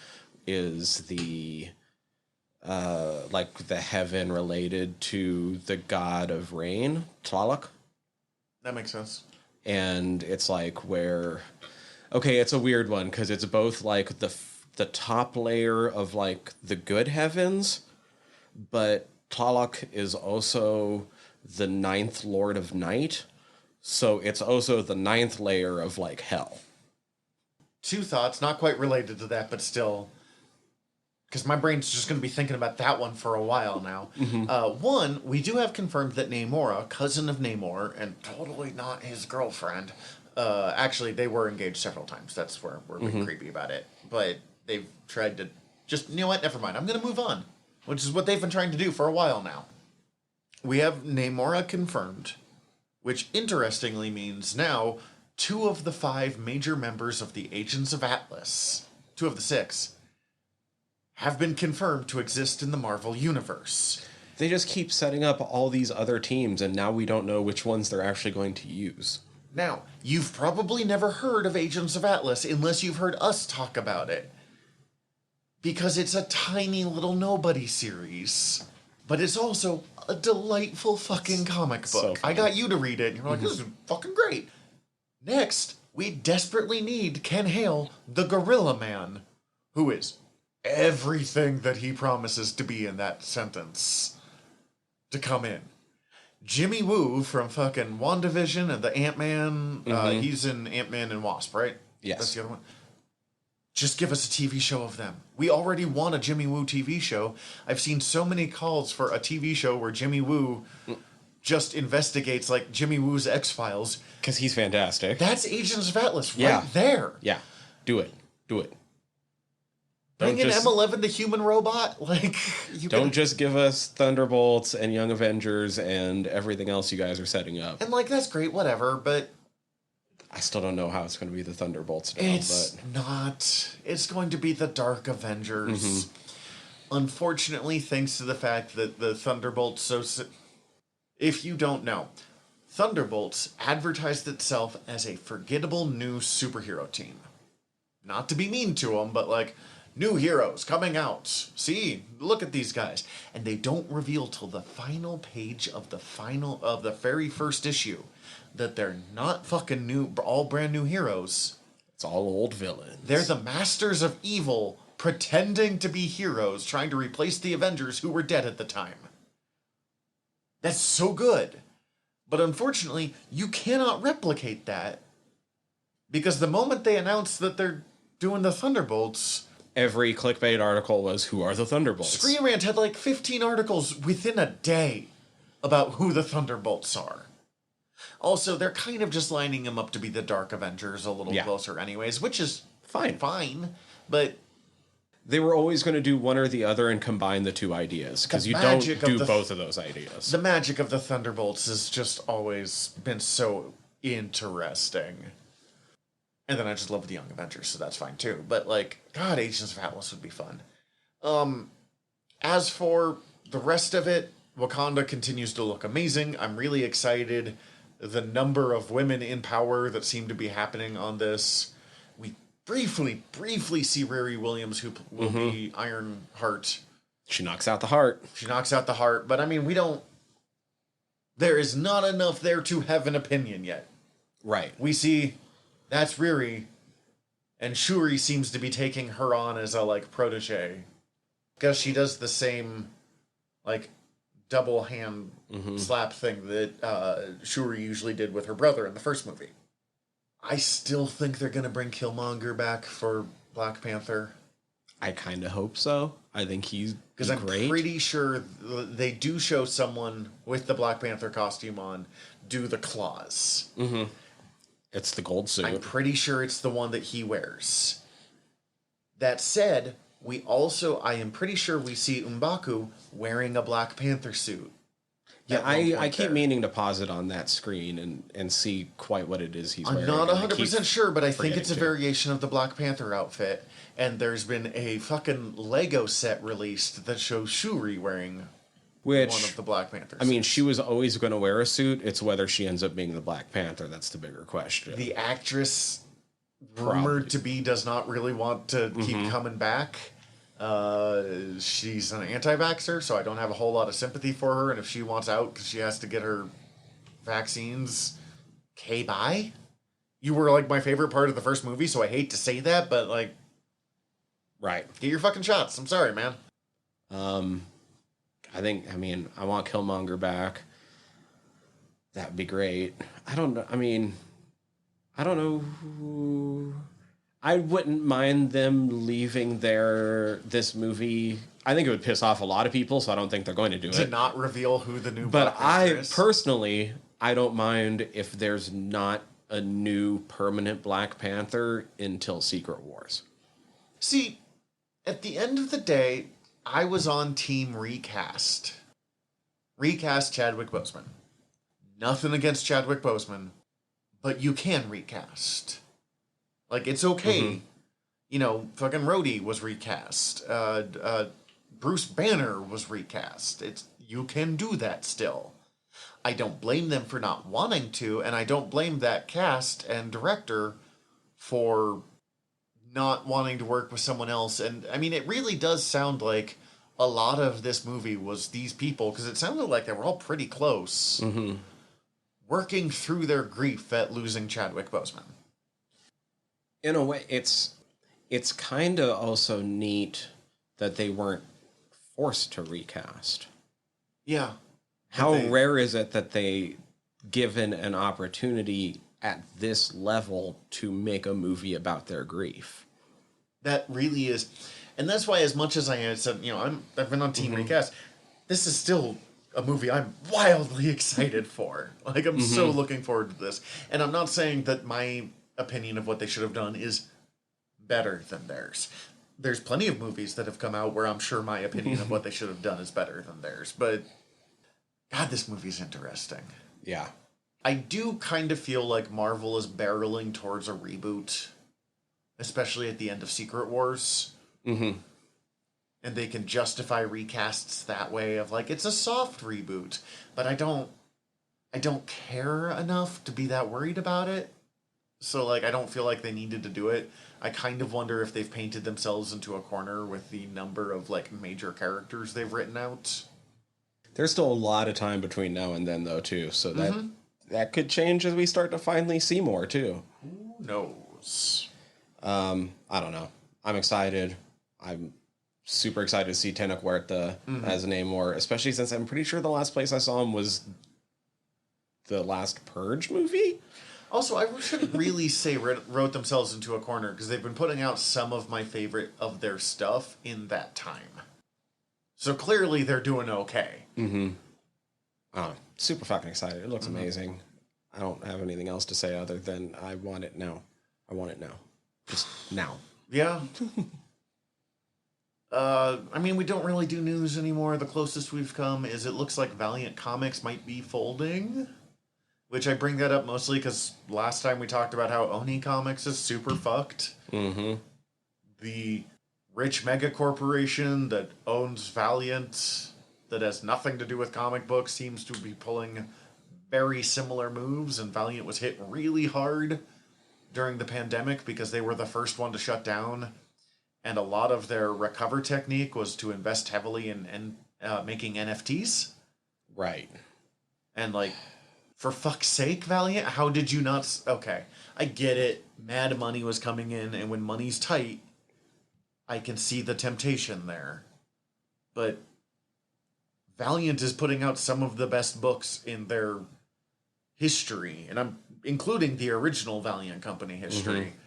is the like the heaven related to the god of rain, Tlaloc. That makes sense. And it's like where, okay, it's a weird one because it's both like the top layer of like the good heavens, but Tlaloc is also the ninth lord of night, so it's also the ninth layer of like hell. Two thoughts, not quite related to that, but still, because my brain's just going to be thinking about that one for a while now. Mm-hmm. One, we do have confirmed that Namora, cousin of Namor, and totally not his girlfriend, actually, they were engaged several times. That's where we're being creepy about it. But they've tried to just, you know what, never mind. I'm going to move on, which is what they've been trying to do for a while now. We have Namora confirmed, which interestingly means now 2 of the 5 major members of the Agents of Atlas, 2 of the 6, have been confirmed to exist in the Marvel Universe. They just keep setting up all these other teams, and now we don't know which ones they're actually going to use. Now, you've probably never heard of Agents of Atlas unless you've heard us talk about it. Because it's a tiny little nobody series. But it's also a delightful fucking comic book. So fun. I got you to read it, and you're like, this is fucking great. Next, we desperately need Ken Hale, the Gorilla Man, who is everything that he promises to be in that sentence, to come in. Jimmy Woo from fucking WandaVision and the Ant-Man. He's in Ant-Man and Wasp, right? Yes. That's the other one. Just give us a TV show of them. We already want a Jimmy Woo TV show. I've seen so many calls for a TV show where Jimmy Woo just investigates, like Jimmy Woo's X-Files. Because he's fantastic. That's Agents of Atlas right there. Yeah. Do it. Bring in M11, the human robot. Like, don't just give us Thunderbolts and Young Avengers and everything else you guys are setting up. And, like, that's great, whatever, but... I still don't know how it's going to be the Thunderbolts now. It's not. It's going to be the Dark Avengers. Unfortunately, thanks to the fact that the Thunderbolts... If you don't know, Thunderbolts advertised itself as a forgettable new superhero team. Not to be mean to them, but, like... New heroes coming out. See, look at these guys. And they don't reveal till the final page of the very first issue that they're not fucking new, all brand new heroes. It's all old villains. They're the masters of evil pretending to be heroes trying to replace the Avengers who were dead at the time. That's so good. But unfortunately, you cannot replicate that because the moment they announced that they're doing the Thunderbolts... Every clickbait article was, who are the Thunderbolts? Screen Rant had like 15 articles within a day about who the Thunderbolts are. Also, they're kind of just lining them up to be the Dark Avengers a little closer anyways, which is fine, but... They were always going to do one or the other and combine the two ideas, because you don't do both of those ideas. The magic of the Thunderbolts has just always been so interesting. And then I just love the Young Avengers, so that's fine too. But, like, God, Agents of Atlas would be fun. As for the rest of it, Wakanda continues to look amazing. I'm really excited. The number of women in power that seem to be happening on this. We briefly see Riri Williams, who will be Ironheart. She knocks out the heart. But, I mean, there is not enough there to have an opinion yet. Right. We see... That's Riri, and Shuri seems to be taking her on as a, like, protege. Because she does the same, like, double hand slap thing that Shuri usually did with her brother in the first movie. I still think they're going to bring Killmonger back for Black Panther. I kind of hope so. I think he's great. Because I'm pretty sure they do show someone with the Black Panther costume on do the claws. It's the gold suit. I'm pretty sure it's the one that he wears. That said, I am pretty sure we see M'Baku wearing a Black Panther suit. Yeah, I keep meaning to pause it on that screen and see quite what it is he's wearing. I'm not 100% sure, but I think it's a variation of the Black Panther outfit. And there's been a fucking Lego set released that shows Shuri wearing one of the Black Panthers. I mean, she was always going to wear a suit. It's whether she ends up being the Black Panther. That's the bigger question. The actress, rumored to be, does not really want to keep coming back. She's an anti-vaxxer, so I don't have a whole lot of sympathy for her. And if she wants out because she has to get her vaccines, bye. You were, like, my favorite part of the first movie, so I hate to say that, but, like... Right. Get your fucking shots. I'm sorry, man. I want Killmonger back. That'd be great. I don't know who... I wouldn't mind them leaving this movie. I think it would piss off a lot of people, so I don't think they're going to do it. To not reveal who the new But Black Panther is. Personally, I don't mind if there's not a new permanent Black Panther until Secret Wars. See, at the end of the day, I was on team recast. Recast Chadwick Boseman. Nothing against Chadwick Boseman, but you can recast. Like, it's okay. You know, fucking Rhodey was recast. Bruce Banner was recast. You can do that still. I don't blame them for not wanting to, and I don't blame that cast and director for not wanting to work with someone else. And, I mean, it really does sound like a lot of this movie was these people, because it sounded like they were all pretty close, working through their grief at losing Chadwick Boseman. In a way, it's kind of also neat that they weren't forced to recast. Yeah. How rare is it that they, given an opportunity at this level, to make a movie about their grief? That really is, and that's why, as much as I said, I've been on Team Recast, this is still a movie I'm wildly excited for. Like, I'm so looking forward to this, and I'm not saying that my opinion of what they should have done is better than theirs. There's plenty of movies that have come out where I'm sure my opinion of what they should have done is better than theirs, but God, this movie's interesting. Yeah. I do kind of feel like Marvel is barreling towards a reboot, especially at the end of Secret Wars. Mm-hmm. And they can justify recasts that way of like, it's a soft reboot, but I don't care enough to be that worried about it. So like, I don't feel like they needed to do it. I kind of wonder if they've painted themselves into a corner with the number of like major characters they've written out. There's still a lot of time between now and then, though, too. So that could change as we start to finally see more, too. Who knows? I don't know. I'm excited. I'm super excited to see Tenoch Huerta as Namor, especially since I'm pretty sure the last place I saw him was the last Purge movie. Also, I shouldn't really say wrote themselves into a corner, because they've been putting out some of my favorite of their stuff in that time. So clearly they're doing okay. Mm-hmm. Oh, super fucking excited. It looks amazing. I don't have anything else to say other than I want it now. I want it now. Just now. Yeah. I mean, we don't really do news anymore. The closest we've come is it looks like Valiant Comics might be folding. Which I bring that up mostly because last time we talked about how Oni Comics is super fucked. Mm-hmm. The rich mega corporation that owns Valiant, that has nothing to do with comic books, seems to be pulling very similar moves, and Valiant was hit really hard during the pandemic because they were the first one to shut down, and a lot of their recover technique was to invest heavily in making NFTs. Right. And like, for fuck's sake, Valiant, how did you not... Okay, I get it. Mad money was coming in, and when money's tight, I can see the temptation there. But Valiant is putting out some of the best books in their history, and I'm including the original Valiant Company history. Mm-hmm.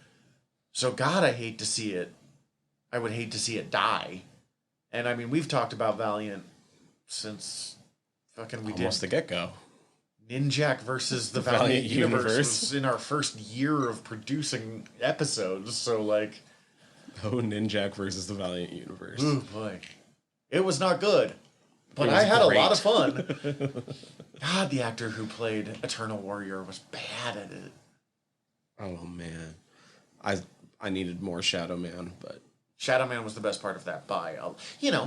So God, I hate to see it. I would hate to see it die. And I mean, we've talked about Valiant since fucking we almost did the get-go. Ninjak versus the Valiant Universe was in our first year of producing episodes, so like... Oh, Ninjak versus the Valiant Universe. Ooh, boy. It was not good, but I had great. a lot of fun. God, the actor who played Eternal Warrior was bad at it. Oh, man. I needed more Shadow Man, but... Shadow Man was the best part of that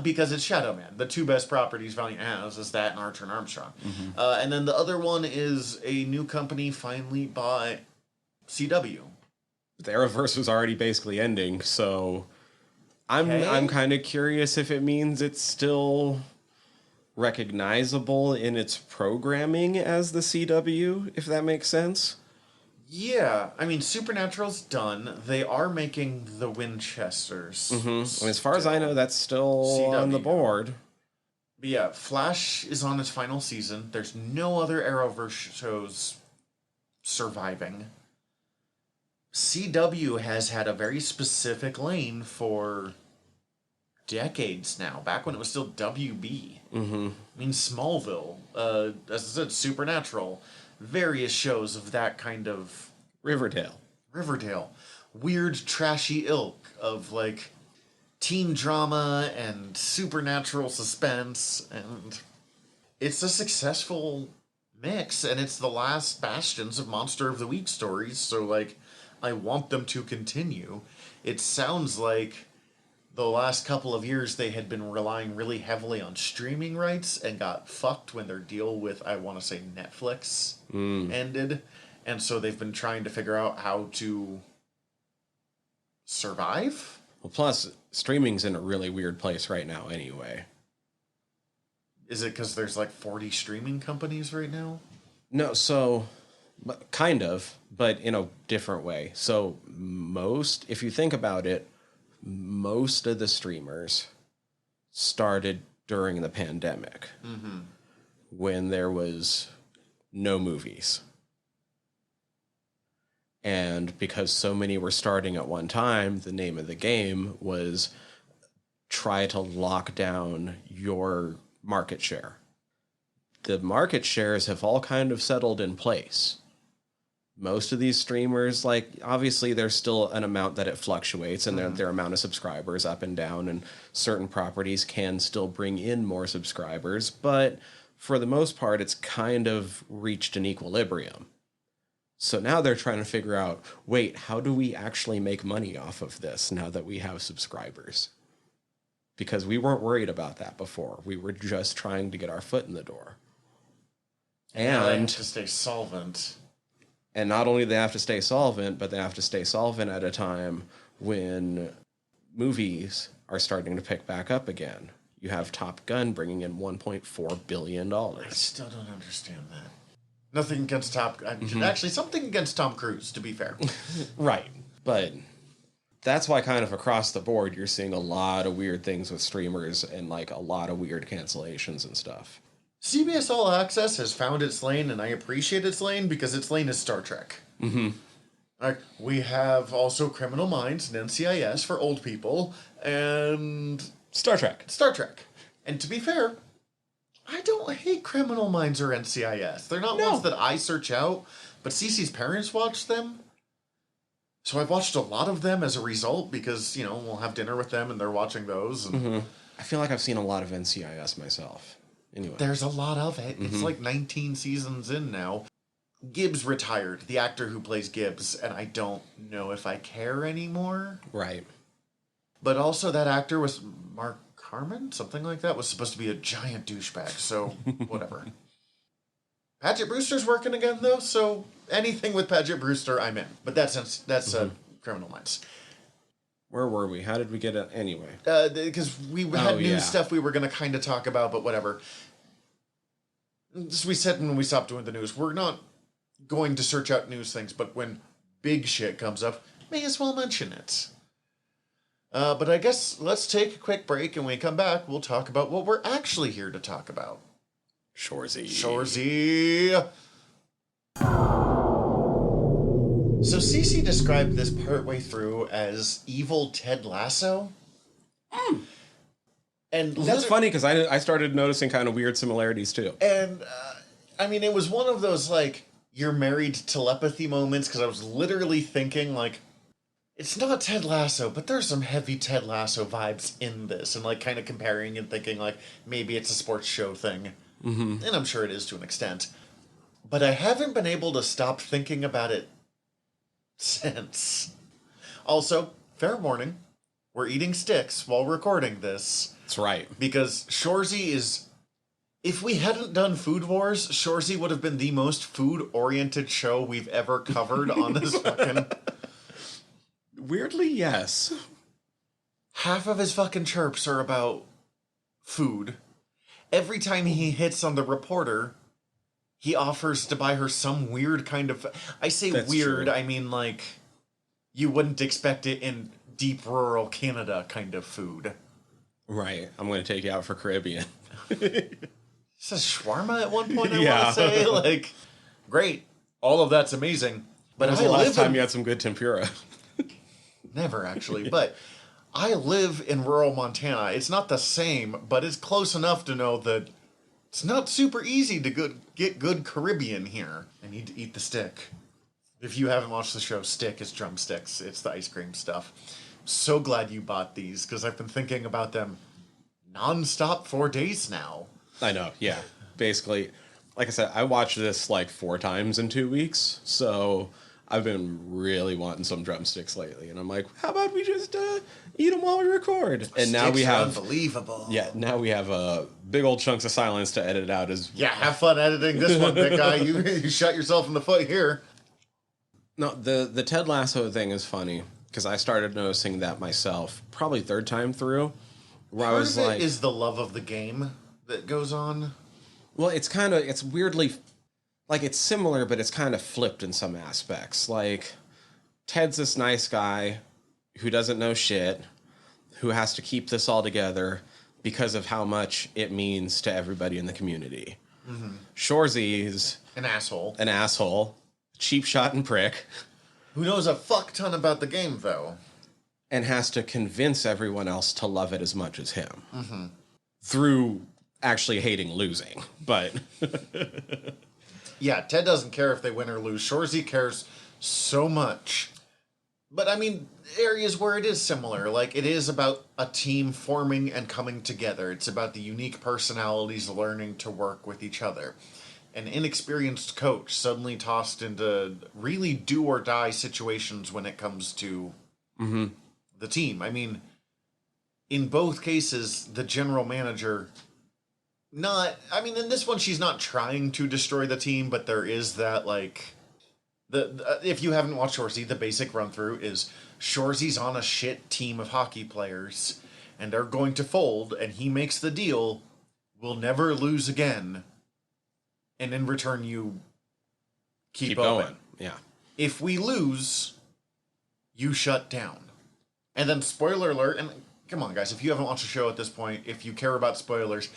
because it's Shadow Man. The two best properties Valiant has is that and Archer and Armstrong. Mm-hmm. And then the other one is a new company finally bought CW. The Arrowverse was already basically ending, so I'm kind of curious if it means it's still recognizable in its programming as the CW, if that makes sense. Yeah, I mean, Supernatural's done. They are making the Winchesters. Mm-hmm. I mean, as far as I know, that's still CW. on the board. But yeah, Flash is on its final season. There's no other Arrowverse shows surviving. CW has had a very specific lane for decades now, back when it was still WB. Mm-hmm. I mean, Smallville, as I said, Supernatural, various shows of that kind of... Riverdale. Weird, trashy ilk of, like, teen drama and supernatural suspense, and it's a successful mix, and it's the last bastions of Monster of the Week stories, so, like, I want them to continue. It sounds like the last couple of years they had been relying really heavily on streaming rights and got fucked when their deal with, I want to say, Netflix ended. And so they've been trying to figure out how to survive. Well, plus, streaming's in a really weird place right now anyway. Is it because there's like 40 streaming companies right now? No, so... kind of, but in a different way. So if you think about it, most of the streamers started during the pandemic, when there was no movies. And because so many were starting at one time, the name of the game was try to lock down your market share. The market shares have all kind of settled in place. Most of these streamers, like, obviously there's still an amount that it fluctuates, and their amount of subscribers up and down, and certain properties can still bring in more subscribers, but for the most part, it's kind of reached an equilibrium. So now they're trying to figure out, wait, how do we actually make money off of this now that we have subscribers? Because we weren't worried about that before. We were just trying to get our foot in the door. And they have to stay solvent. And not only do they have to stay solvent, but they have to stay solvent at a time when movies are starting to pick back up again. You have Top Gun bringing in $1.4 billion. I still don't understand that. Nothing against Top Gun. Actually, something against Tom Cruise, to be fair. Right. But that's why kind of across the board, you're seeing a lot of weird things with streamers and like a lot of weird cancellations and stuff. CBS All Access has found its lane, and I appreciate its lane because its lane is Star Trek. Like, we have also Criminal Minds and NCIS for old people, and Star Trek. And to be fair, I don't hate Criminal Minds or NCIS. They're not ones that I search out, but Cece's parents watch them. So I've watched a lot of them as a result because, we'll have dinner with them and they're watching those. And I feel like I've seen a lot of NCIS myself. Anyway. There's a lot of it. It's like 19 seasons in now. Gibbs retired, the actor who plays Gibbs, and I don't know if I care anymore. Right. But also that actor was Mark Harmon, something like that, was supposed to be a giant douchebag, so whatever. Paget Brewster's working again, though, so anything with Paget Brewster, I'm in. But that's Criminal Minds. Where were we? How did we get it anyway? Because we had new stuff we were going to kind of talk about, but whatever. As we said when we stopped doing the news, we're not going to search out news things, but when big shit comes up, may as well mention it. But I guess let's take a quick break, and when we come back, we'll talk about what we're actually here to talk about. Shoresy. So Cece described this partway through as evil Ted Lasso. And that's funny because I started noticing kind of weird similarities too. And I mean, it was one of those like you're married telepathy moments because I was literally thinking like, it's not Ted Lasso, but there's some heavy Ted Lasso vibes in this, and like kind of comparing and thinking like maybe it's a sports show thing, and I'm sure it is to an extent, but I haven't been able to stop thinking about it since. Also, fair warning, we're eating sticks while recording this. That's right. Because Shoresy is... If we hadn't done Food Wars, Shoresy would have been the most food-oriented show we've ever covered on this fucking... Weirdly, yes. Half of his fucking chirps are about food. Every time he hits on the reporter, he offers to buy her some weird kind of... I say That's weird, true. I mean like... You wouldn't expect it in deep rural Canada kind of food. Right. I'm going to take you out for Caribbean. It says shawarma at one point, I Yeah. want to say. Like, great. All of that's amazing. But When was I the last live time in... you had some good tempura? Never, actually. But I live in rural Montana. It's not the same, but it's close enough to know that it's not super easy to get good Caribbean here. I need to eat the stick. If you haven't watched the show, Stick is drumsticks. It's the ice cream stuff. So glad you bought these, because I've been thinking about them nonstop 4 days now. I know, yeah. Basically, like I said, I watched this like 4 times in 2 weeks, so I've been really wanting some drumsticks lately, and I'm like, how about we just eat them while we record? And now Sticks we are have unbelievable. Yeah, now we have big old chunks of silence to edit out as Yeah, have fun editing this one, big guy. You shot yourself in the foot here. No, the Ted Lasso thing is funny because I started noticing that myself probably 3rd time through, where Part I was of it like, is the love of the game that goes on. well, it's weirdly, like, it's similar, but it's kind of flipped in some aspects. Like, Ted's this nice guy who doesn't know shit, who has to keep this all together because of how much it means to everybody in the community. Shoresy's An asshole. an asshole, cheap shot and prick, Who knows a fuck ton about the game, though. and has to convince everyone else to love it as much as him. Through actually hating losing. But Yeah, Ted doesn't care if they win or lose. Shoresy cares so much. But, I mean, areas where it is similar. Like, it is about a team forming and coming together. It's about the unique personalities learning to work with each other. An inexperienced coach suddenly tossed into really do-or-die situations when it comes to the team. I mean, in both cases, the general manager... in this one, she's not trying to destroy the team, but there is that, like... if you haven't watched Shoresy, the basic run-through is Shoresy's on a shit team of hockey players, and they're going to fold, and he makes the deal, we'll never lose again, and in return you keep open. going. Yeah. If we lose, you shut down. And then, spoiler alert, and come on guys, if you haven't watched the show at this point, if you care about spoilers,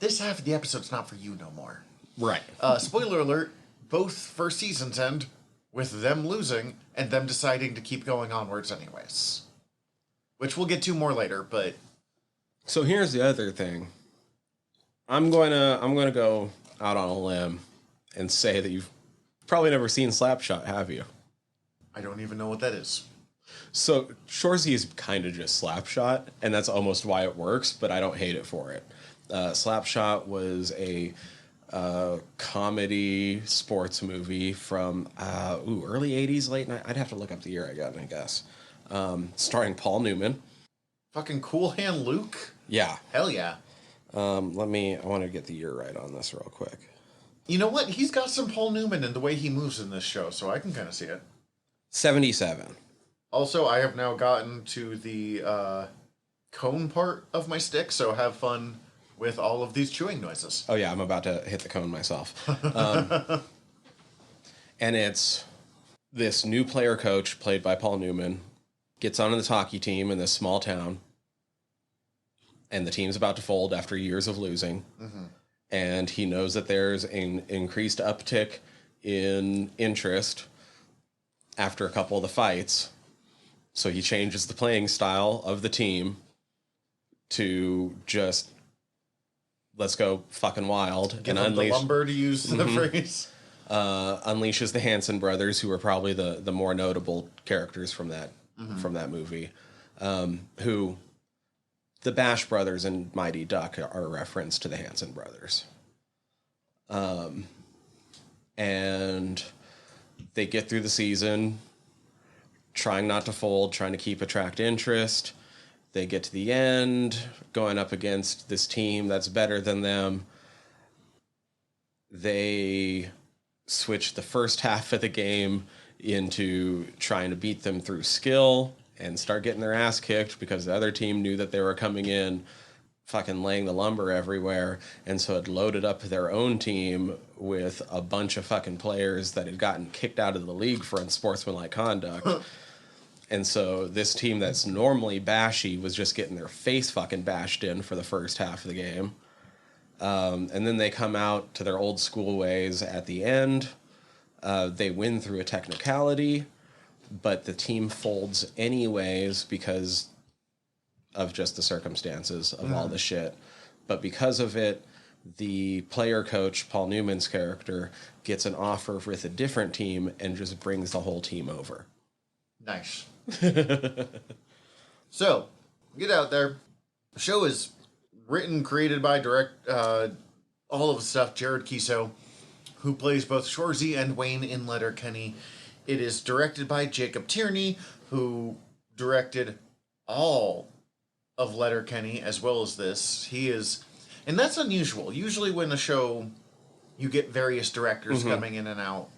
this half of the episode's not for you no more. Right. Spoiler alert, both first seasons end with them losing and them deciding to keep going onwards anyways. Which we'll get to more later, but... So here's the other thing. I'm going to go out on a limb and say that you've probably never seen Slapshot, have you? I don't even know what that is. So Shoresy is kind of just Slapshot, and that's almost why it works, but I don't hate it for it. Slapshot was a comedy sports movie from early 80s, late 90s. I'd have to look up the year again, I guess. Starring Paul Newman. Fucking Cool Hand Luke? Yeah. Hell yeah. I want to get the year right on this real quick. You know what? He's got some Paul Newman in the way he moves in this show, so I can kind of see it. 77. Also, I have now gotten to the cone part of my stick, so have fun with all of these chewing noises. Oh yeah, I'm about to hit the cone myself. And it's this new player coach, played by Paul Newman, gets on the hockey team in this small town, and the team's about to fold after years of losing. And he knows that there's an increased uptick in interest after a couple of the fights. So he changes the playing style of the team to just... let's go fucking wild. Give and unleash the lumber, to use the phrase. Unleashes the Hanson brothers, who are probably the more notable characters from that movie. Who the Bash brothers and Mighty Duck are a reference to the Hanson brothers. And they get through the season trying not to fold, trying to attract interest. They get to the end, going up against this team that's better than them. They switch the first half of the game into trying to beat them through skill and start getting their ass kicked because the other team knew that they were coming in fucking laying the lumber everywhere, and so it loaded up their own team with a bunch of fucking players that had gotten kicked out of the league for unsportsmanlike conduct. And so this team that's normally bashy was just getting their face fucking bashed in for the first half of the game. And then they come out to their old school ways at the end. They win through a technicality, but the team folds anyways because of just the circumstances of all the shit. But because of it, the player coach, Paul Newman's character, gets an offer with a different team and just brings the whole team over. Nice. So, get out there. The show is written, created by, all of the stuff, Jared Kiso, who plays both Shoresy and Wayne in Letterkenny. It is directed by Jacob Tierney, who directed all of Letterkenny as well as this. He is, and that's unusual. Usually when a show, you get various directors coming in and out.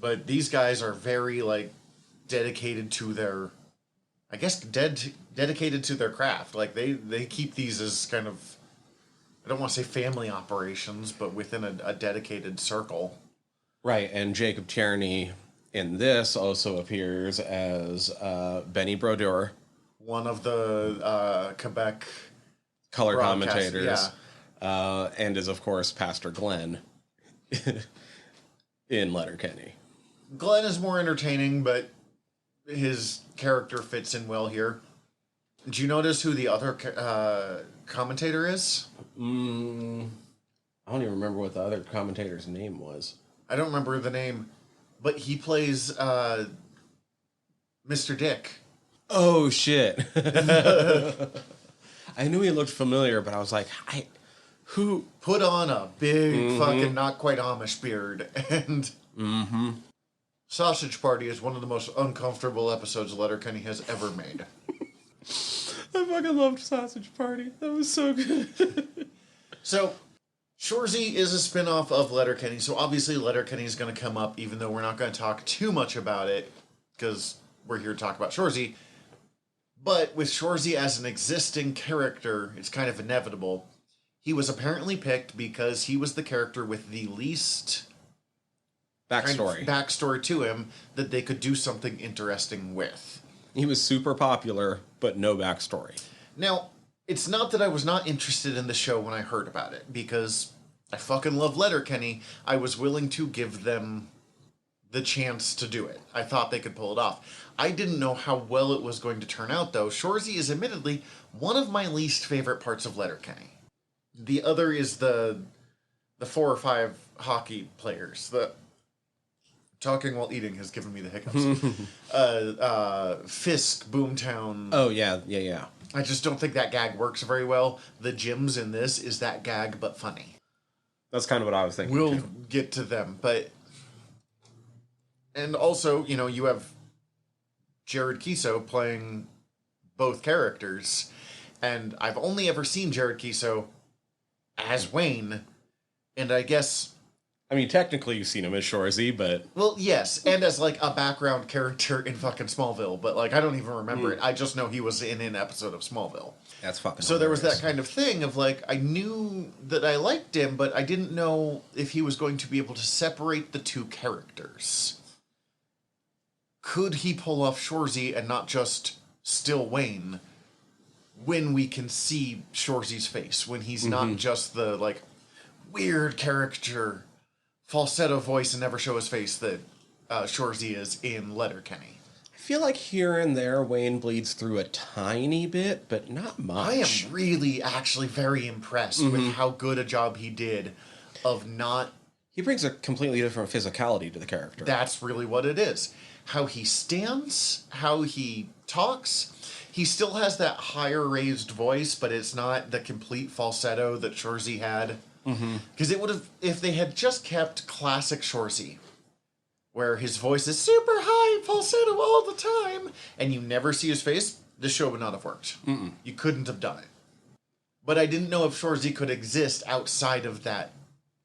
But these guys are very, dedicated to their, I guess, dedicated to their craft. Like, they keep these as kind of, I don't want to say family operations, but within a dedicated circle. Right, and Jacob Tierney in this also appears as Benny Brodeur, one of the Quebec color commentators. Yeah. and is, of course, Pastor Glenn in Letterkenny. Glenn is more entertaining, but his character fits in well here. Did you notice who the other commentator is? I don't even remember what the other commentator's name was. I don't remember the name, but he plays Mr. Dick. Oh, shit. I knew he looked familiar, but I was like, who? Put on a big fucking not quite Amish beard. And Sausage Party is one of the most uncomfortable episodes Letterkenny has ever made. I fucking loved Sausage Party. That was so good. So, Shoresy is a spin-off of Letterkenny, so obviously Letterkenny is going to come up, even though we're not going to talk too much about it, because we're here to talk about Shoresy. But with Shoresy as an existing character, it's kind of inevitable. He was apparently picked because he was the character with the least backstory to him that they could do something interesting with. He was super popular, but no backstory. Now, it's not that I was not interested in the show when I heard about it, because I fucking love Letterkenny. I was willing to give them the chance to do it. I thought they could pull it off. I didn't know how well it was going to turn out, though. Shoresy is admittedly one of my least favorite parts of Letterkenny. The other is the 4 or 5 hockey players. Talking while eating has given me the hiccups. Fisk, Boomtown. Oh, yeah. I just don't think that gag works very well. The gyms in this is that gag, but funny. That's kind of what I was thinking. We'll get to them, but... And also, you have Jared Kiso playing both characters, and I've only ever seen Jared Kiso as Wayne, and I guess... I mean, technically you've seen him as Shoresy, but... Well, yes, and as, a background character in fucking Smallville, but, I don't even remember it. I just know he was in an episode of Smallville. That's fucking So hilarious. there was that kind of thing of, I knew that I liked him, but I didn't know if he was going to be able to separate the two characters. Could he pull off Shoresy and not just still Wayne when we can see Shoresy's face, when he's not just the, weird character, falsetto voice and never show his face that Shoresy is in Letterkenny. I feel like here and there Wayne bleeds through a tiny bit, but not much. I am really actually very impressed with how good a job he did of not... He brings a completely different physicality to the character. That's really what it is. How he stands, how he talks. He still has that higher raised voice, but it's not the complete falsetto that Shoresy had. Because it would have, if they had just kept classic Shoresy, where his voice is super high falsetto all the time, and you never see his face, the show would not have worked. You couldn't have done it. But I didn't know if Shoresy could exist outside of that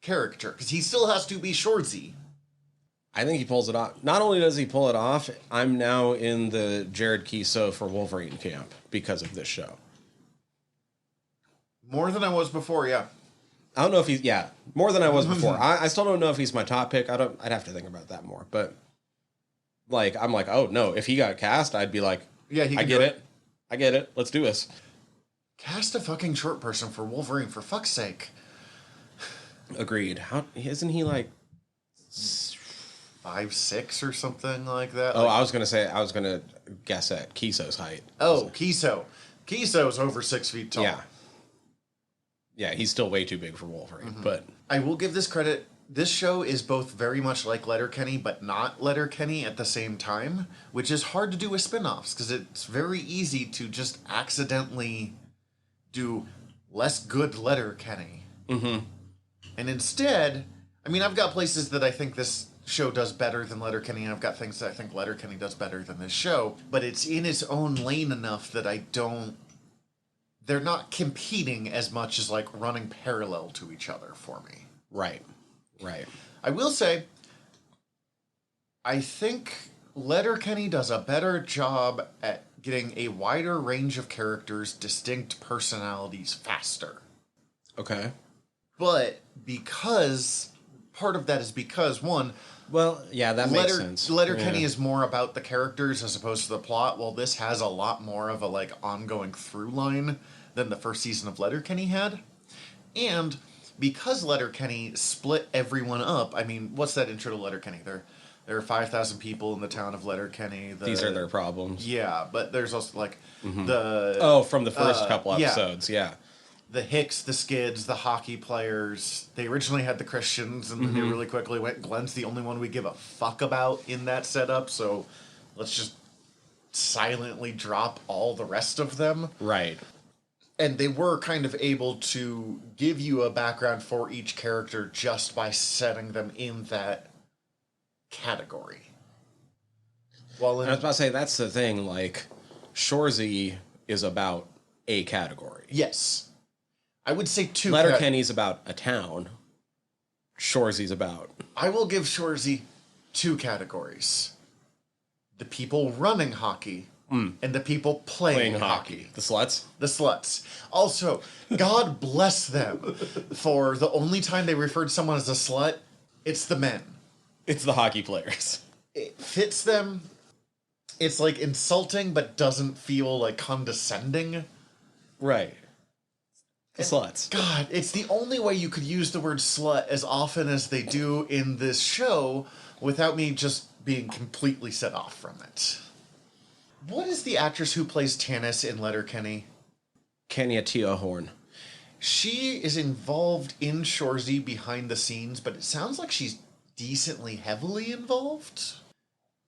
character, because he still has to be Shoresy. I think he pulls it off. Not only does he pull it off, I'm now in the Jared Kiso for Wolverine camp because of this show. More than I was before, yeah. I don't know if he's... Yeah, more than I was before. I still don't know if he's my top pick. I'd have to think about that more. But, I'm like, oh, no. If he got cast, I'd be like, yeah, I get it. I get it. Let's do this. Cast a fucking short person for Wolverine, for fuck's sake. Agreed. Isn't he 5'6" or something like that? Oh, I was going to guess at Kiso's height. Oh, Kiso. Kiso's over 6 feet tall. Yeah. Yeah, he's still way too big for Wolverine, but... I will give this credit. This show is both very much like Letterkenny, but not Letterkenny at the same time, which is hard to do with spin-offs, because it's very easy to just accidentally do less good Letterkenny. And instead, I've got places that I think this show does better than Letterkenny, and I've got things that I think Letterkenny does better than this show, but it's in its own lane enough that I don't... They're not competing as much as, running parallel to each other for me. Right. I will say, I think Letterkenny does a better job at getting a wider range of characters, distinct personalities faster. Okay. But because... Part of that is because, one... Well, yeah, that makes sense. Letterkenny is more about the characters as opposed to the plot, while this has a lot more of a, ongoing through line than the first season of Letterkenny had. And because Letterkenny split everyone up, I mean, what's that intro to Letterkenny? There are 5,000 people in the town of Letterkenny. These are their problems. Yeah, but there's also like Mm-hmm. the from the first couple episodes, yeah. the Hicks, the Skids, the hockey players. They originally had the Christians, and then they really quickly went, Glenn's the only one we give a fuck about in that setup, so let's just silently drop all the rest of them. Right. And they were kind of able to give you a background for each character just by setting them in that category. Well, I was about to say, that's the thing, like, Shoresy is about a category. yes. I would say two. Letterkenny's about a town. Shoresy's about... I will give Shoresy two categories. The people running hockey and the people playing hockey. The sluts? The sluts. Also, God bless them for the only time they referred to someone as a slut, it's the men. It's the hockey players. It fits them. It's like insulting, but doesn't feel like condescending. Right. The sluts. God, it's the only way you could use the word slut as often as they do in this show without me just being completely set off from it. What is the actress who plays Tanis in Letterkenny? Kenya Tia Horn. She is involved in Shoresy behind the scenes, but it sounds like she's decently heavily involved.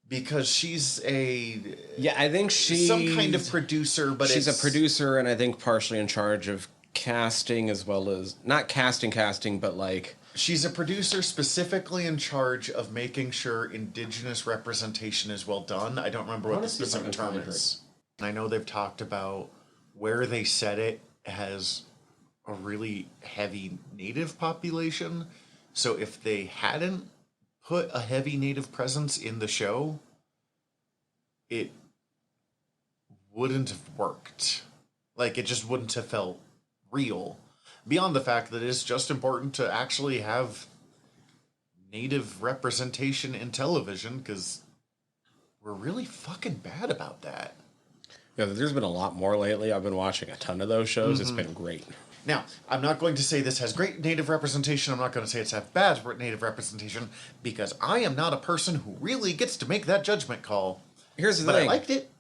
Because she's Yeah, I think she's... some kind of producer, but she's a producer, and I think partially in charge of casting as well as... Not casting, but like... She's a producer specifically in charge of making sure Indigenous representation is well done. I don't remember what the specific term is. I know they've talked about where they set it has a really heavy Native population. So if they hadn't put a heavy Native presence in the show, it wouldn't have worked. Like, it just wouldn't have felt real. Beyond the fact that it's just important to actually have Native representation in television, because we're really fucking bad about that. Yeah, there's been a lot more lately. I've been watching a ton of those shows. It's been great. Now, I'm not going to say this has great Native representation. I'm not going to say it's have bad Native representation, because I am not a person who really gets to make that judgment call. Here's the But thing. I liked it.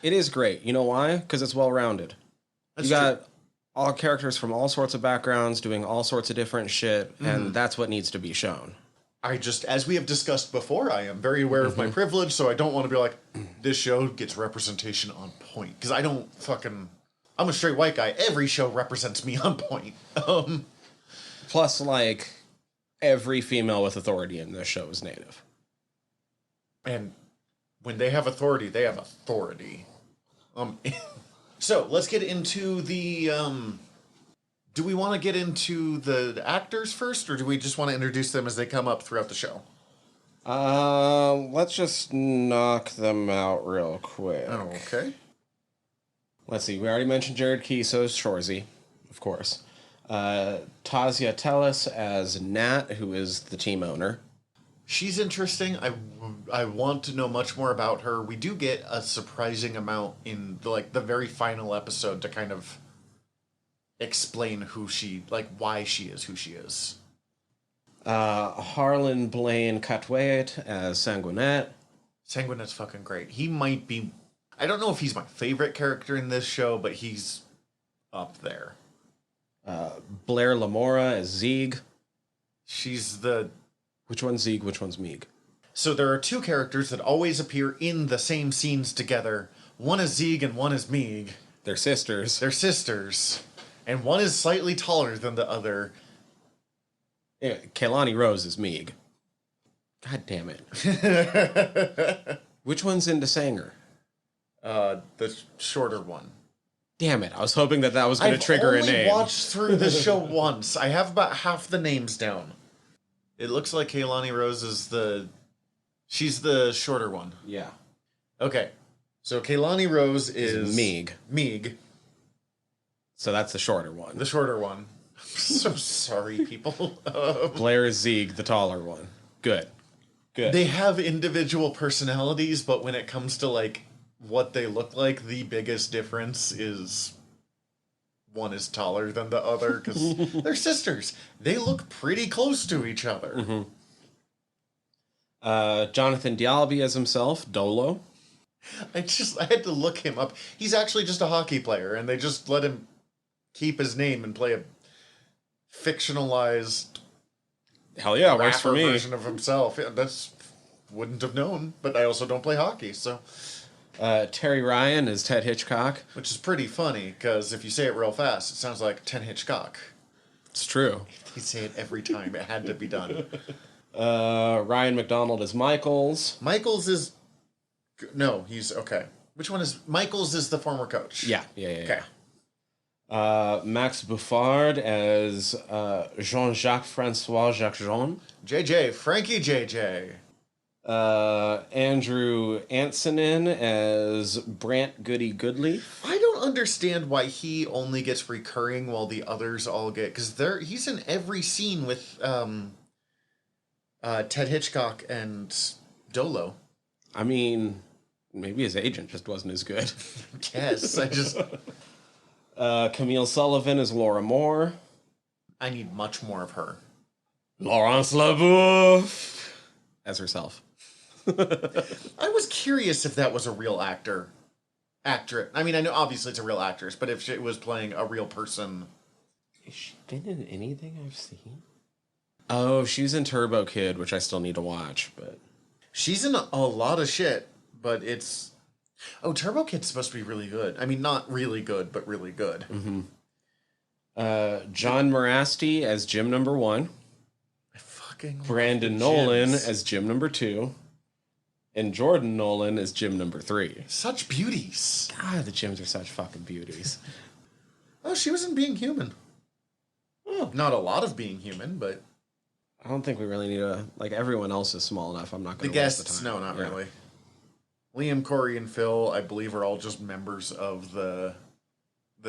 It is great. You know why? Because it's well-rounded. That's You got true. all characters from all sorts of backgrounds doing all sorts of different shit, and that's what needs to be shown. I just, as we have discussed before, I am very aware of my privilege, so I don't want to be like, this show gets representation on point. Because I don't fucking... I'm a straight white guy. Every show represents me on point. Plus, like, every female with authority in this show is Native. And when they have authority, they have authority. So, let's get into the... do we want to get into the actors first, or do we just want to introduce them as they come up throughout the show? Let's just knock them out real quick. Okay. Let's see. We already mentioned Jared Kiso's Shoresy, of course. Tasia Tellis as Nat, who is the team owner. She's interesting. I want to know much more about her. We do get a surprising amount in the very final episode to kind of explain who she, why she is who she is. Harlan Blaine Catwayet as Sanguinet. Sanguinet's fucking great. He might be... I don't know if he's my favorite character in this show, but he's up there. Blair Lamora as Zeeg. She's the... Which one's Zeeg? Which one's Meeg? So there are two characters that always appear in the same scenes together. One is Zeeg and one is Meeg. They're sisters. They're sisters. And one is slightly taller than the other. Yeah, Kaylani Rose is Meeg. God damn it. Which one's into Sanger? The shorter one. Damn it. I was hoping that was going to trigger a name. I've only watched through this show once. I have about half the names down. It looks like Kaylani Rose is she's the shorter one. Yeah. Okay. So Kaylani Rose is... Meeg. Meeg. So that's the shorter one. The shorter one. I'm so sorry, people. Blair is Zeeg, the taller one. Good. They have individual personalities, but when it comes to, what they look like, the biggest difference is one is taller than the other because they're sisters. They look pretty close to each other. Mm-hmm. Jonathan Dialby as himself, Dolo. I had to look him up. He's actually just a hockey player, and they just let him keep his name and play a fictionalized Hell yeah, works for me. version of himself. Yeah, wouldn't have known, but I also don't play hockey, so. Terry Ryan is Ted Hitchcock. Which is pretty funny, because if you say it real fast, it sounds like Ted Hitchcock. It's true. They say it every time. It had to be done. Ryan McDonald is Michaels. Michaels is... No, he's... Okay. Which one is... Michaels is the former coach. Yeah. Okay. Max Bouffard as Jean-Jacques Francois Jacques Jean. JJ. Frankie JJ. Andrew Ansonin as Brant Goody Goodleaf. I don't understand why he only gets recurring while the others all get... Because he's in every scene with Ted Hitchcock and Dolo. I mean, maybe his agent just wasn't as good. Yes, I just... Camille Sullivan is Laura Moore. I need much more of her. Laurence Leboeuf as herself. I was curious if that was a real actress. I mean, I know obviously it's a real actress, but if she was playing a real person. Has she been in anything I've seen? Oh, she's in Turbo Kid, which I still need to watch, but... She's in a lot of shit, but it's... Oh, Turbo Kid's supposed to be really good. I mean, not really good, but really good. Mm-hmm. John Morasti as Jim number 1. I fucking love Brandon Nolan as Jim number 2. And Jordan Nolan as Jim number 3. Such beauties. God, the Jims are such fucking beauties. Oh, she was in Being Human. Oh. Not a lot of Being Human, but... I don't think we really need to... Like, everyone else is small enough. I'm not going to... to The guests, no, not really. Liam, Corey, and Phil, I believe, are all just members of the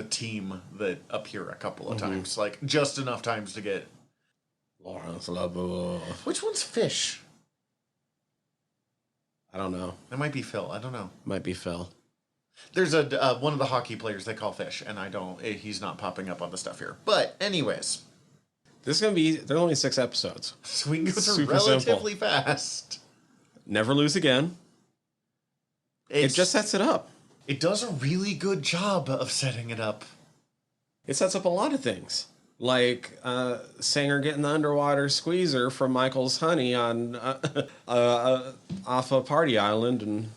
team that appear a couple of times. Like, just enough times to get... Laurence Leboeuf. Which one's Fish? I don't know. It might be Phil. I don't know. Might be Phil. There's one of the hockey players they call Fish, and he's not popping up on the stuff here. But, anyways. This is going to be... There's only 6 episodes. So we can go through relatively fast. Never Lose Again. It just sets it up. It does a really good job of setting it up. It sets up a lot of things. Like Sanger getting the underwater squeezer from Michael's honey on off a party island in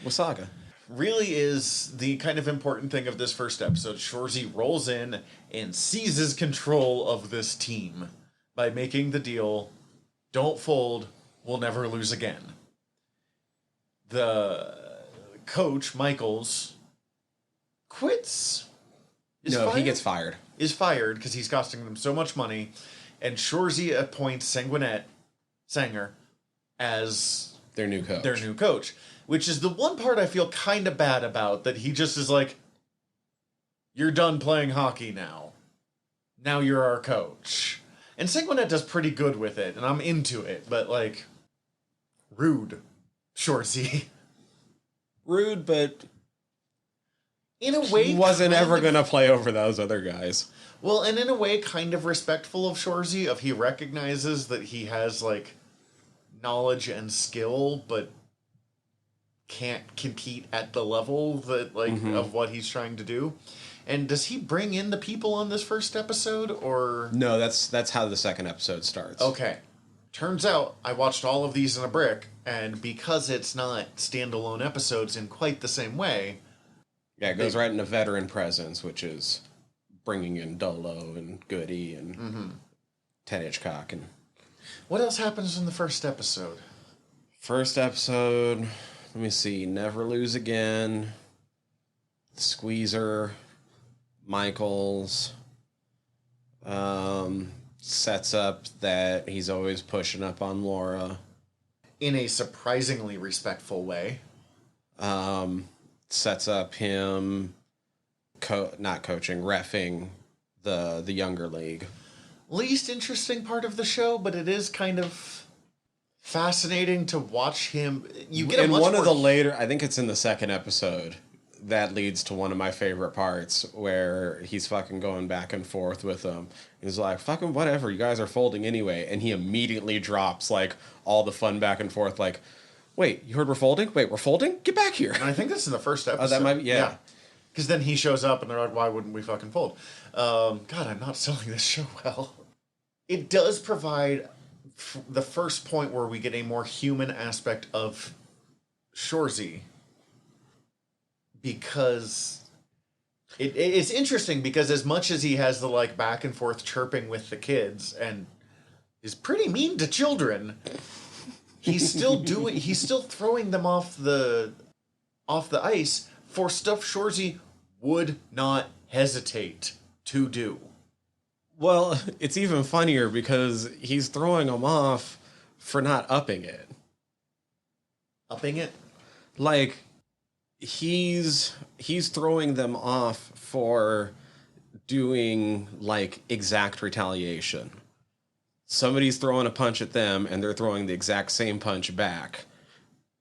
Wasaga. Really is the kind of important thing of this first episode. Shoresy rolls in and seizes control of this team by making the deal, don't fold, we'll never lose again. The coach, Michaels, quits. He gets fired. Is fired because he's costing them so much money. And Shoresy appoints Sanger as their new coach. Which is the one part I feel kind of bad about, that he just is like, you're done playing hockey now. Now you're our coach. And Sanguinet does pretty good with it, and I'm into it, but like, rude, Shoresy. Rude, but in a way, he wasn't ever going to play over those other guys. Well, and in a way, kind of respectful of Shoresy, he recognizes that he has like knowledge and skill, but can't compete at the level that of what he's trying to do. And does he bring in the people on this first episode, or no? That's how the second episode starts. Okay. Turns out I watched all of these in a brick, and because it's not standalone episodes in quite the same way... Yeah, it goes right into Veteran Presence, which is bringing in Dolo and Goody and Ted Hitchcock. And what else happens in the first episode? First episode, let me see, Never Lose Again, Squeezer, Michaels... sets up that he's always pushing up on Laura. In a surprisingly respectful way. Sets up him not coaching, reffing the younger league. Least interesting part of the show, but it is kind of fascinating to watch him. You get in one of the later, I think it's in the second episode, that leads to one of my favorite parts where he's fucking going back and forth with them. He's like, fucking whatever, you guys are folding anyway. And he immediately drops, like, all the fun back and forth, like, wait, you heard we're folding? Wait, we're folding? Get back here. And I think that's in the first episode. Oh, that might be, yeah. Because then he shows up and they're like, why wouldn't we fucking fold? God, I'm not selling this show well. It does provide the first point where we get a more human aspect of Shoresy. Because it's interesting because as much as he has the like back and forth chirping with the kids and is pretty mean to children, he's still throwing them off the ice for stuff Shoresy would not hesitate to do. Well, it's even funnier because he's throwing them off for not upping it. Upping it? Like, he's throwing them off for doing, like, exact retaliation. Somebody's throwing a punch at them, and they're throwing the exact same punch back.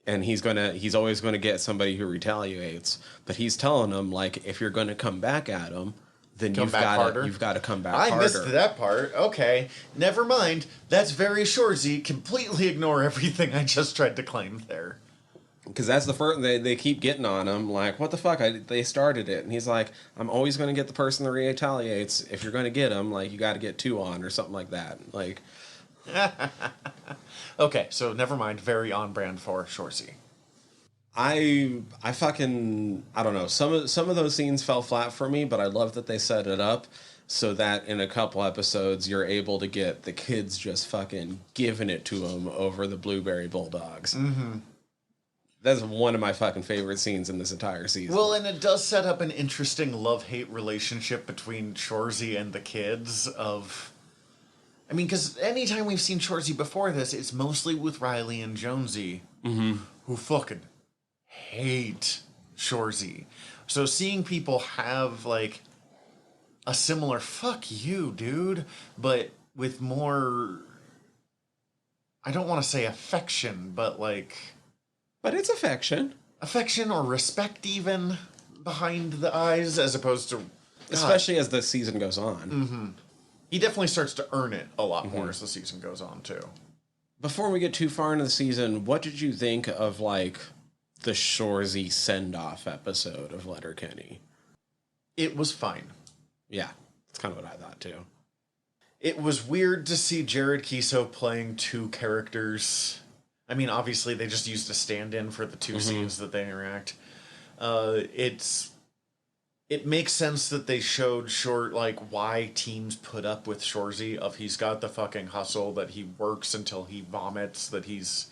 And he's always gonna get somebody who retaliates. But he's telling them, like, if you're gonna come back at them, then you've got to come back harder. I missed that part. Okay, never mind. That's very Shoresy. Completely ignore everything I just tried to claim there. Because that's the first, they keep getting on him, like, what the fuck, they started it. And he's like, I'm always going to get the person that retaliates. If you're going to get him, like, you got to get two on, or something like that. Like, okay, so never mind, very on brand for Shoresy. I don't know, some of those scenes fell flat for me, but I love that they set it up so that in a couple episodes, you're able to get the kids just fucking giving it to them over the Blueberry Bulldogs. Mm-hmm. That's one of my fucking favorite scenes in this entire season. Well, and it does set up an interesting love-hate relationship between Shoresy and the kids of... I mean, because anytime we've seen Shoresy before this, it's mostly with Riley and Jonesy, who fucking hate Shoresy. So seeing people have, like, a similar, fuck you, dude, but with more... I don't want to say affection, but, like... But it's affection. Affection or respect even behind the eyes as opposed to... God. Especially as the season goes on. Mm-hmm. He definitely starts to earn it a lot more as the season goes on, too. Before we get too far into the season, what did you think of, like, the Shoresy send-off episode of Letterkenny? It was fine. Yeah, that's kind of what I thought, too. It was weird to see Jared Kiso playing two characters... I mean, obviously, they just used a stand-in for the two scenes that they interact. It makes sense that they showed why teams put up with Shoresy, of he's got the fucking hustle, that he works until he vomits, that he's...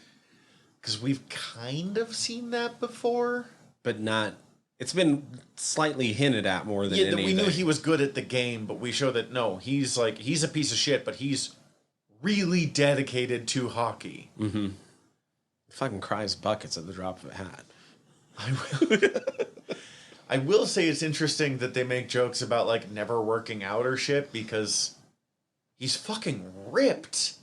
Because we've kind of seen that before. But not... It's been slightly hinted at more than anything. We knew he was good at the game, but we show that, no, he's a piece of shit, but he's really dedicated to hockey. Mm-hmm. Fucking cries buckets at the drop of a hat. I will say it's interesting that they make jokes about, like, never working out or shit, because he's fucking ripped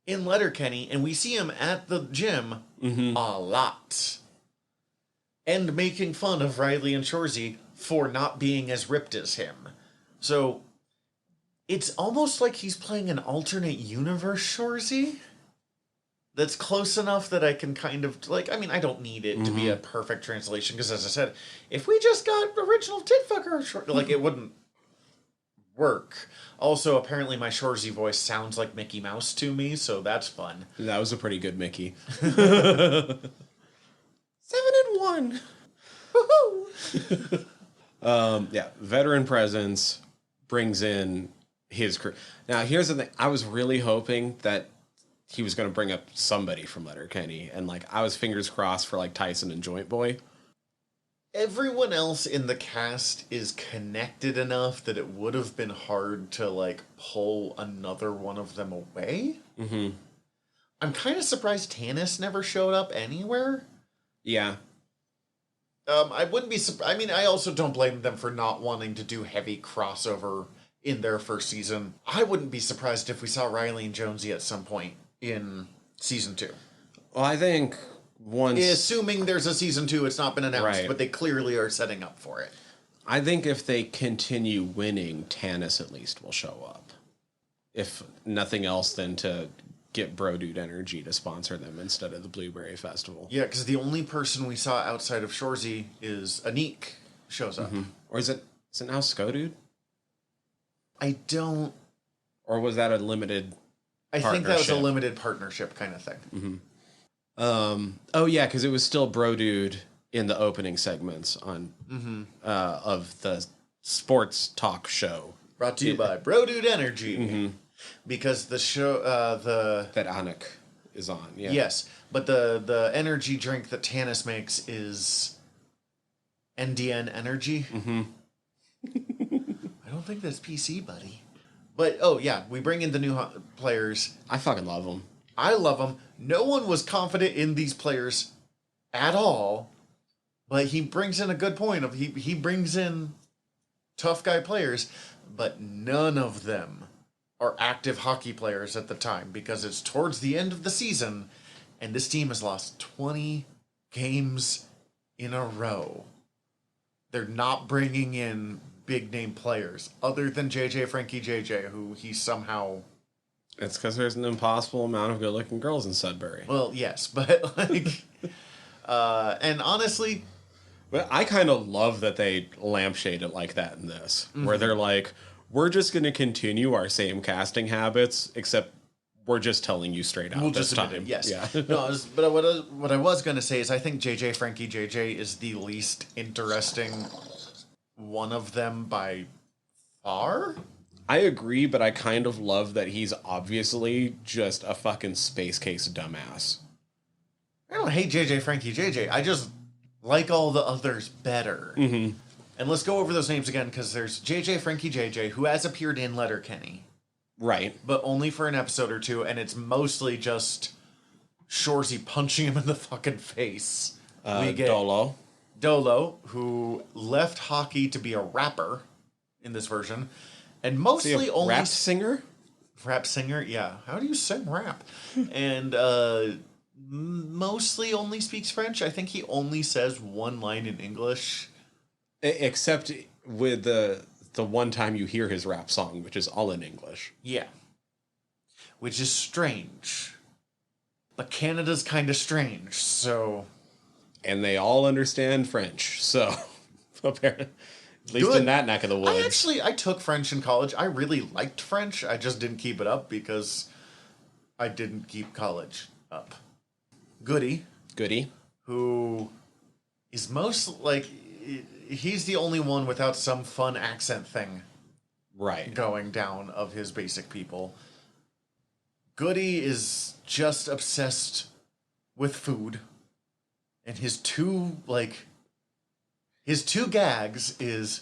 in Letterkenny, and we see him at the gym a lot. And making fun of Riley and Shoresy for not being as ripped as him. So, it's almost like he's playing an alternate universe Shoresy. That's close enough that I can kind of, like, I mean, I don't need it to be a perfect translation, because as I said, if we just got original titfucker, like, it wouldn't work. Also, apparently my Shoresy voice sounds like Mickey Mouse to me, so that's fun. That was a pretty good Mickey. 7-1. Woohoo! Yeah, veteran presence brings in his crew. Now, here's the thing. I was really hoping that he was going to bring up somebody from Letterkenny, and, like, I was fingers crossed for, like, Tyson and Joint Boy. Everyone else in the cast is connected enough that it would have been hard to, like, pull another one of them away. Mm-hmm. I'm kind of surprised Tanis never showed up anywhere. Yeah. I wouldn't be surprised. I mean, I also don't blame them for not wanting to do heavy crossover in their first season. I wouldn't be surprised if we saw Riley and Jonesy at some point in season 2. Well, I think once... Assuming there's a season 2, it's not been announced, Right. but they clearly are setting up for it. I think if they continue winning, Tannis at least will show up. If nothing else, than to get Bro Dude Energy to sponsor them instead of the Blueberry Festival. Yeah, because the only person we saw outside of Shoresy is Anik shows up. Or is it now Skodude? I don't... Or was that a limited I think that was a partnership? limited partnership kind of thing. Oh yeah, because it was still Bro Dude in the opening segments on of the sports talk show. Brought to you by Bro Dude Energy. Because the show, That Anik is on. Yeah. Yes, but the energy drink that Tannis makes is NDN Energy. I don't think that's PC, buddy. But, oh yeah, we bring in the new players. I fucking love them. I love them. No one was confident in these players at all, but he brings in a good point of he brings in tough guy players, but none of them are active hockey players at the time because it's towards the end of the season and this team has lost 20 games in a row. They're not bringing in big name players other than Frankie JJ, who he somehow... It's because there's an impossible amount of good-looking girls in Sudbury. Well, yes, but like... and honestly... But I kind of love that they lampshade it like that in this, where they're like, we're just going to continue our same casting habits, except we're just telling you straight out We'll this just admit time. it, yes. Yeah. No, but what I was going to say is I think Frankie JJ is the least interesting one of them by far. I agree, but I kind of love that he's obviously just a fucking space case dumbass. I don't hate Frankie JJ. I just like all the others better. And let's go over those names again, because there's Frankie JJ, who has appeared in Letterkenny, Right. but only for an episode or two, and it's mostly just Shoresy punching him in the fucking face. We get Dolo, who left hockey to be a rapper in this version, and mostly only rap singer? rap singer. Yeah, how do you sing rap? And mostly only speaks French. I think he only says one line in English. Except with the one time you hear his rap song, which is all in English. Yeah, which is strange. But Canada's kind of strange, so... And they all understand French, so apparently, at least Good. in that neck of the woods. I took French in college. I really liked French. I just didn't keep it up because I didn't keep college up. Goody, who is most like... He's the only one without some fun accent thing Right. going down of his basic people. Goody is just obsessed with food. And his two gags is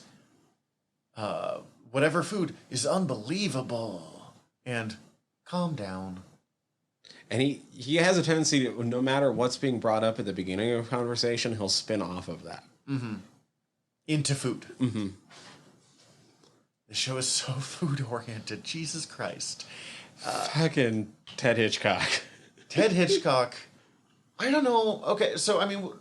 whatever food is unbelievable and calm down. And he has a tendency to, no matter what's being brought up at the beginning of a conversation, he'll spin off of that. Into food. The show is so food oriented. Jesus Christ. Fucking Ted Hitchcock. Ted Hitchcock. I don't know. Okay, so I mean,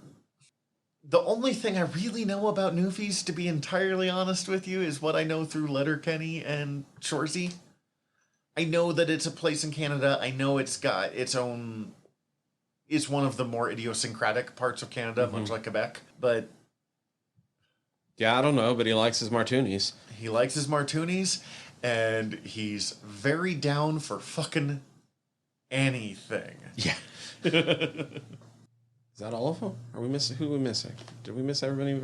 the only thing I really know about Newfies, to be entirely honest with you, is what I know through Letterkenny and Shoresy. I know that it's a place in Canada. I know it's got its own... It's one of the more idiosyncratic parts of Canada, much like Quebec. But Yeah, I don't know, but he likes his martinis. he likes his martinis, and he's very down for fucking anything. Yeah. Is that all of them? Are we missing? Who are we missing? Did we miss everybody?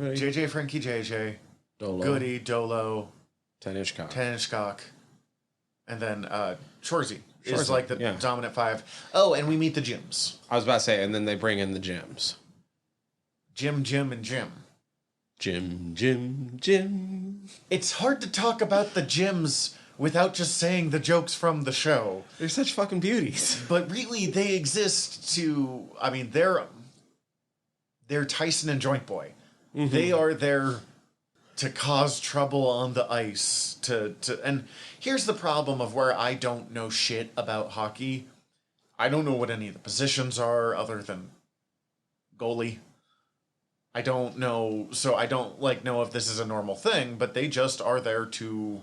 Frankie JJ, Dolo. Goody, Dolo, Ted Hitchcock. Hitchcock, and then Shoresy is Shoresy, like the yeah. dominant five. Oh, and we meet the Jims. I was about to say, and then they bring in the gyms. Jim, and Jim. Jim. It's hard to talk about the Jims without just saying the jokes from the show. They're such fucking beauties. But really, they exist to... I mean, they're Tyson and Joint Boy. They are there to cause trouble on the ice. And here's the problem of where I don't know shit about hockey. I don't know what any of the positions are other than goalie. I don't know, so I don't know if this is a normal thing, but they just are there to.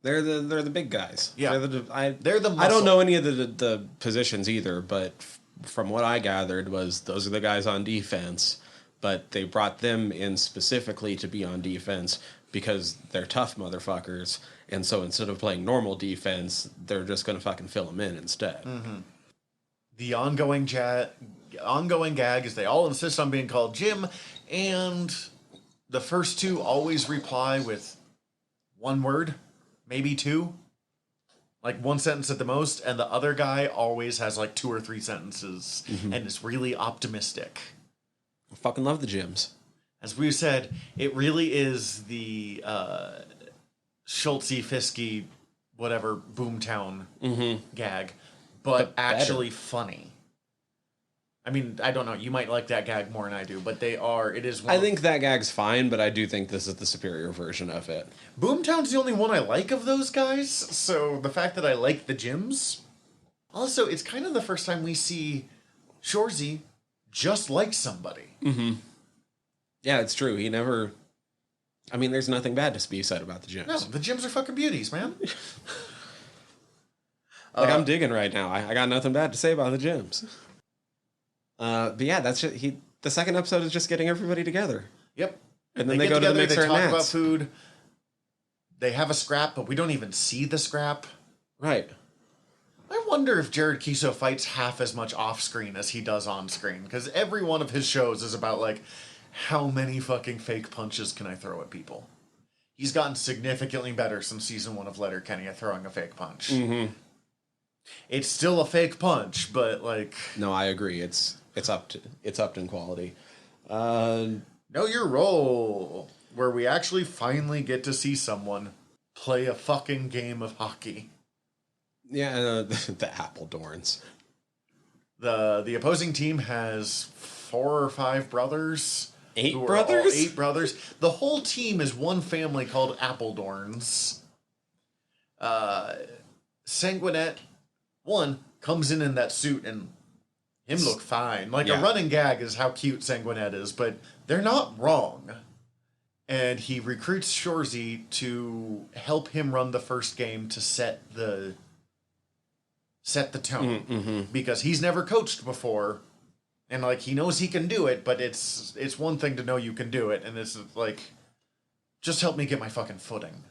They're the big guys. Yeah, they're the. I don't know any of the positions either, but from what I gathered was those are the guys on defense. But they brought them in specifically to be on defense because they're tough motherfuckers, and so instead of playing normal defense, they're just gonna fucking fill them in instead. Mm-hmm. The ongoing gag is they all insist on being called Jim, and the first two always reply with one word. Maybe two, like one sentence at the most, and the other guy always has like 2 or 3 sentences and is really optimistic. I fucking love the gyms. As we said, it really is the Schultzy, Fisky, whatever, Boomtown gag, but actually funny. I mean, I don't know. You might like that gag more than I do, but it is one. I think that gag's fine, but I do think this is the superior version of it. Boomtown's the only one I like of those guys, so the fact that I like the gyms. Also, it's kind of the first time we see Shoresy just like somebody. Mm-hmm. Yeah, it's true. He never. I mean, there's nothing bad to be said about the gyms. No, the gyms are fucking beauties, man. I'm digging right now. I got nothing bad to say about the gyms. But yeah, that's just, the second episode is just getting everybody together. Yep. And then they go together, to the mixer they talk and about food. They have a scrap, but we don't even see the scrap. Right. I wonder if Jared Kiso fights half as much off screen as he does on screen, because every one of his shows is about like how many fucking fake punches can I throw at people. He's gotten significantly better since season 1 of Letterkenny at throwing a fake punch. Mm-hmm. It's still a fake punch, but like. No, I agree. It's upped in quality. Know Your Role, where we actually finally get to see someone play a fucking game of hockey. Yeah, the Appledorns. The opposing team has 4 or 5 brothers. 8 brothers? 8 brothers. The whole team is one family called Appledorns. Sanguinet, one, comes in that suit and him look fine. Like, a running gag is how cute Sanguinet is, but they're not wrong. And he recruits Shoresy to help him run the first game to set the tone. Because he's never coached before. And, like, he knows he can do it, but it's one thing to know you can do it, and it's like, just help me get my fucking footing.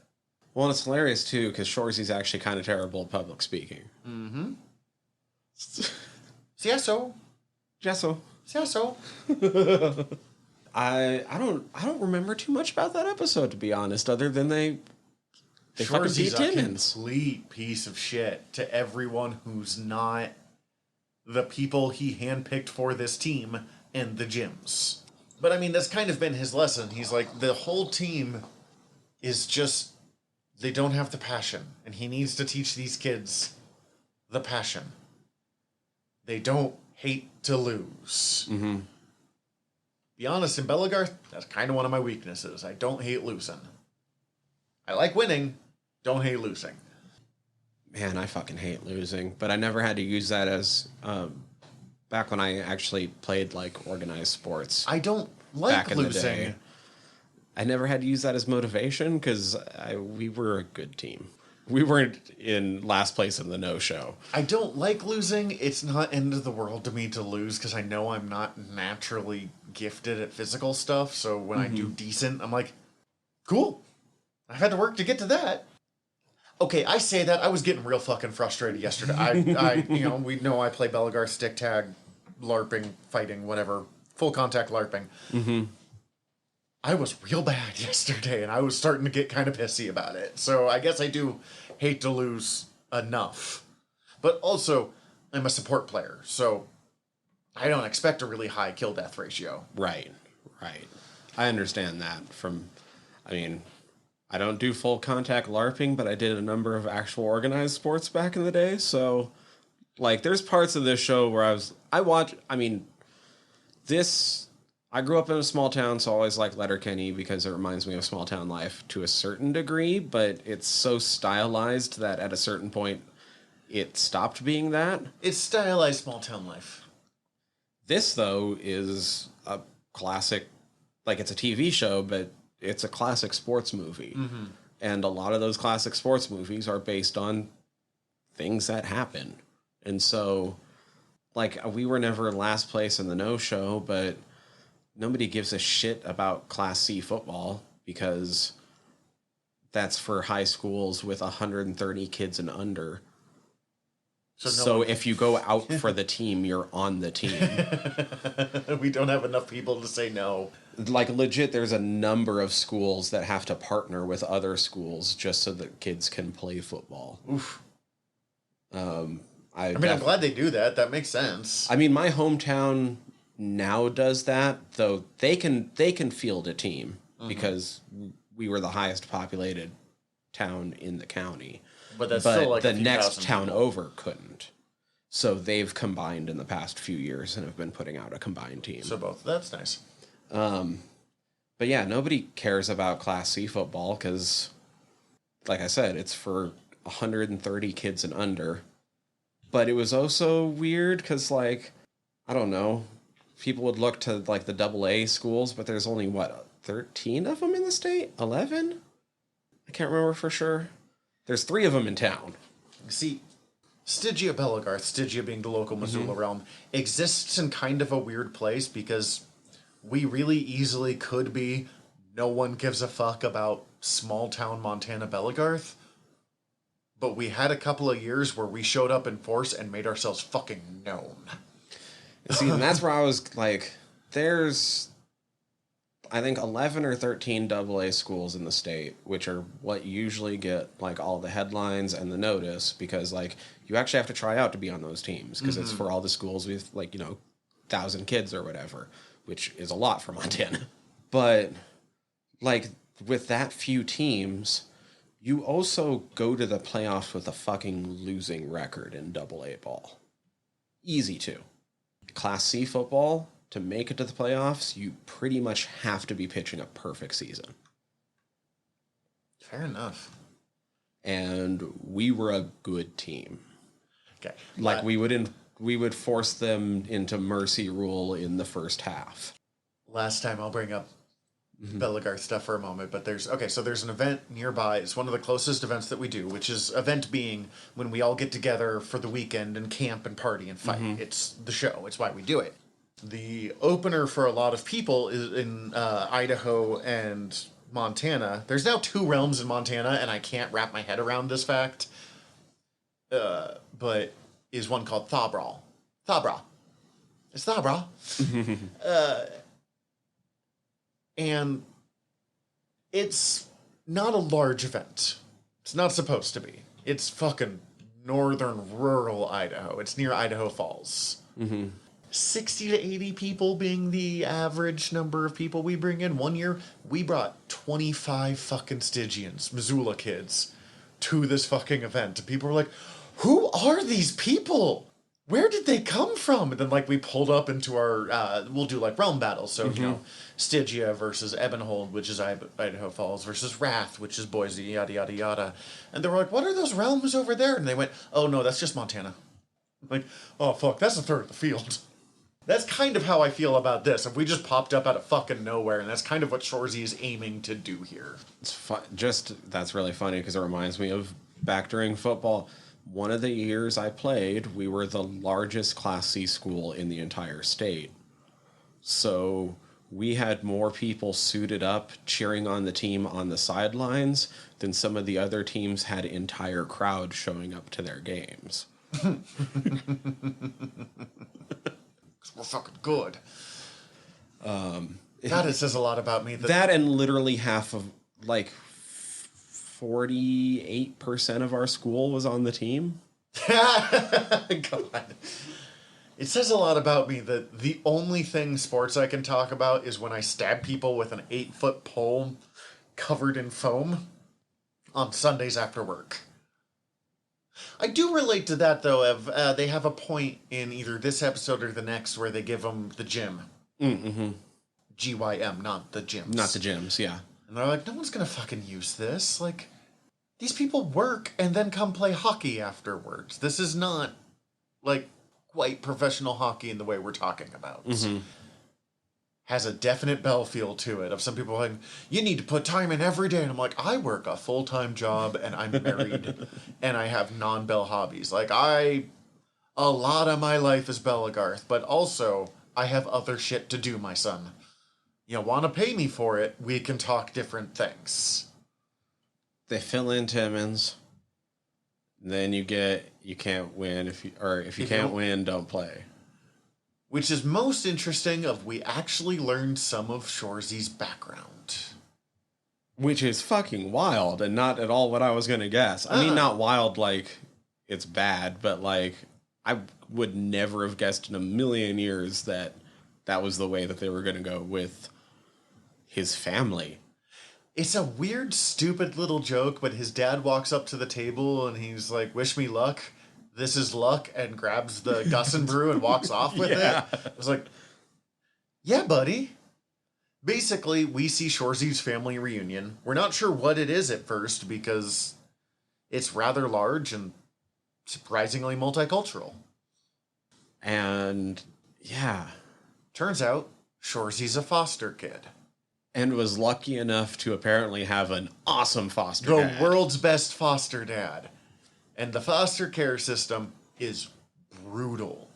Well, it's hilarious, too, because Shoresy's actually kind of terrible at public speaking. Mm-hmm. Sieso. I don't remember too much about that episode, to be honest, other than they fucking beat Timmons. A complete piece of shit to everyone who's not the people he handpicked for this team and the gyms. But I mean, that's kind of been his lesson. He's like, the whole team is just, they don't have the passion, and he needs to teach these kids the passion. They don't hate to lose. Mm-hmm. Be honest, in Bellegarth, that's kind of one of my weaknesses. I don't hate losing. I like winning, don't hate losing. Man, I fucking hate losing, but I never had to use that as back when I actually played like organized sports. I don't like back in losing. The day. I never had to use that as motivation because we were a good team. We weren't in last place in the NoSho. I don't like losing. It's not end of the world to me to lose because I know I'm not naturally gifted at physical stuff. So when I do decent, I'm like, cool. I've had to work to get to that. Okay, I say that. I was getting real fucking frustrated yesterday. I we know I play Bellegarth, stick tag, LARPing, fighting, whatever. Full contact LARPing. Mm-hmm. I was real bad yesterday, and I was starting to get kind of pissy about it. So I guess I do hate to lose enough. But also, I'm a support player, so I don't expect a really high kill-death ratio. Right. I understand that I don't do full contact LARPing, but I did a number of actual organized sports back in the day, so, like, there's parts of this show where I grew up in a small town, so I always like Letterkenny because it reminds me of small town life to a certain degree, but it's so stylized that at a certain point it stopped being that. It's stylized small town life. This, though, is a classic, like it's a TV show, but it's a classic sports movie. Mm-hmm. And a lot of those classic sports movies are based on things that happen. And so, like, we were never last place in the NoSho, but nobody gives a shit about Class C football because that's for high schools with 130 kids and under. So if you go out for the team, you're on the team. We don't have enough people to say no. Like, legit, there's a number of schools that have to partner with other schools just so that kids can play football. Oof. I'm glad they do that. That makes sense. I mean, my hometown now does that, though they can field a team because we were the highest populated town in the county. But that's still like the next town over couldn't. So they've combined in the past few years and have been putting out a combined team. So both. That's nice. But yeah, nobody cares about Class C football because, like I said, it's for 130 kids and under. But it was also weird because, like, I don't know, people would look to, like, the AA schools, but there's only, 13 of them in the state? 11? I can't remember for sure. There's 3 of them in town. See, Stygia Bellegarth, Stygia being the local Missoula realm, exists in kind of a weird place because we really easily could be no one gives a fuck about small town Montana Bellegarth. But we had a couple of years where we showed up in force and made ourselves fucking known. See, and that's where I was like, there's, I think, 11 or 13 AA schools in the state, which are what usually get, like, all the headlines and the notice, because, like, you actually have to try out to be on those teams, because it's for all the schools with, like, 1,000 kids or whatever, which is a lot for Montana. But, like, with that few teams, you also go to the playoffs with a fucking losing record in AA ball. Easy to. Class C football, to make it to the playoffs, you pretty much have to be pitching a perfect season. Fair enough. And we were a good team. Okay. Like, we would force them into mercy rule in the first half. Last time I'll bring up Bellegarth stuff for a moment, but there's an event nearby. It's one of the closest events that we do, which is event being when we all get together for the weekend and camp and party and fight. It's the show. It's why we do it. The opener for a lot of people is in Idaho and Montana. There's now 2 realms in Montana, and I can't wrap my head around this fact. But is one called Thawbraw. It's Thawbraw. And it's not a large event. It's not supposed to be. It's fucking northern rural Idaho. It's near Idaho Falls. 60 to 80 people being the average number of people we bring in. One year, we brought 25 fucking Stygians, Missoula kids, to this fucking event. And people were like, who are these people? Where did they come from? And then, like, we pulled up into our, we'll do, like, realm battles. So, Stygia versus Ebenhold, which is Idaho Falls, versus Wrath, which is Boise, yada, yada, yada. And they were like, what are those realms over there? And they went, oh, no, that's just Montana. I'm like, oh, fuck, that's a third of the field. That's kind of how I feel about this. If we just popped up out of fucking nowhere, and that's kind of what Shoresy is aiming to do here. It's that's really funny, because it reminds me of back during football. One of the years I played, we were the largest Class C school in the entire state. So we had more people suited up cheering on the team on the sidelines than some of the other teams had entire crowds showing up to their games. We're fucking good. It says a lot about me. That and literally half of, like, 48% of our school was on the team. God. It says a lot about me that the only thing sports I can talk about is when I stab people with an 8-foot pole covered in foam on Sundays after work. I do relate to that, though. Of they have a point in either this episode or the next where they give them the gym. GYM, not the gyms. Not the gyms, yeah. And they're like, no one's going to fucking use this. Like, these people work and then come play hockey afterwards. This is not, like, quite professional hockey in the way we're talking about. Has a definite Bell feel to it. Of some people like, you need to put time in every day. And I'm like, I work a full-time job and I'm married and I have non-Bell hobbies. Like, a lot of my life is Bellagarth, but also I have other shit to do, my son. You want to pay me for it, we can talk different things. They fill in Timmins. Then you can't win if you can't win, don't play. Which is most interesting of we actually learned some of Shoresy's background. Which is fucking wild and not at all what I was going to guess. I mean, not wild like it's bad, but like I would never have guessed in a million years that was the way that they were going to go with his family. It's a weird, stupid little joke, but his dad walks up to the table and he's like, wish me luck. This is luck, and grabs the Gus and Brew and walks off with it. I was like, yeah, buddy. Basically, we see Shoresy's family reunion. We're not sure what it is at first because it's rather large and surprisingly multicultural. And, yeah. Turns out, Shoresy's a foster kid. And was lucky enough to apparently have an awesome foster dad. The world's best foster dad. And the foster care system is brutal.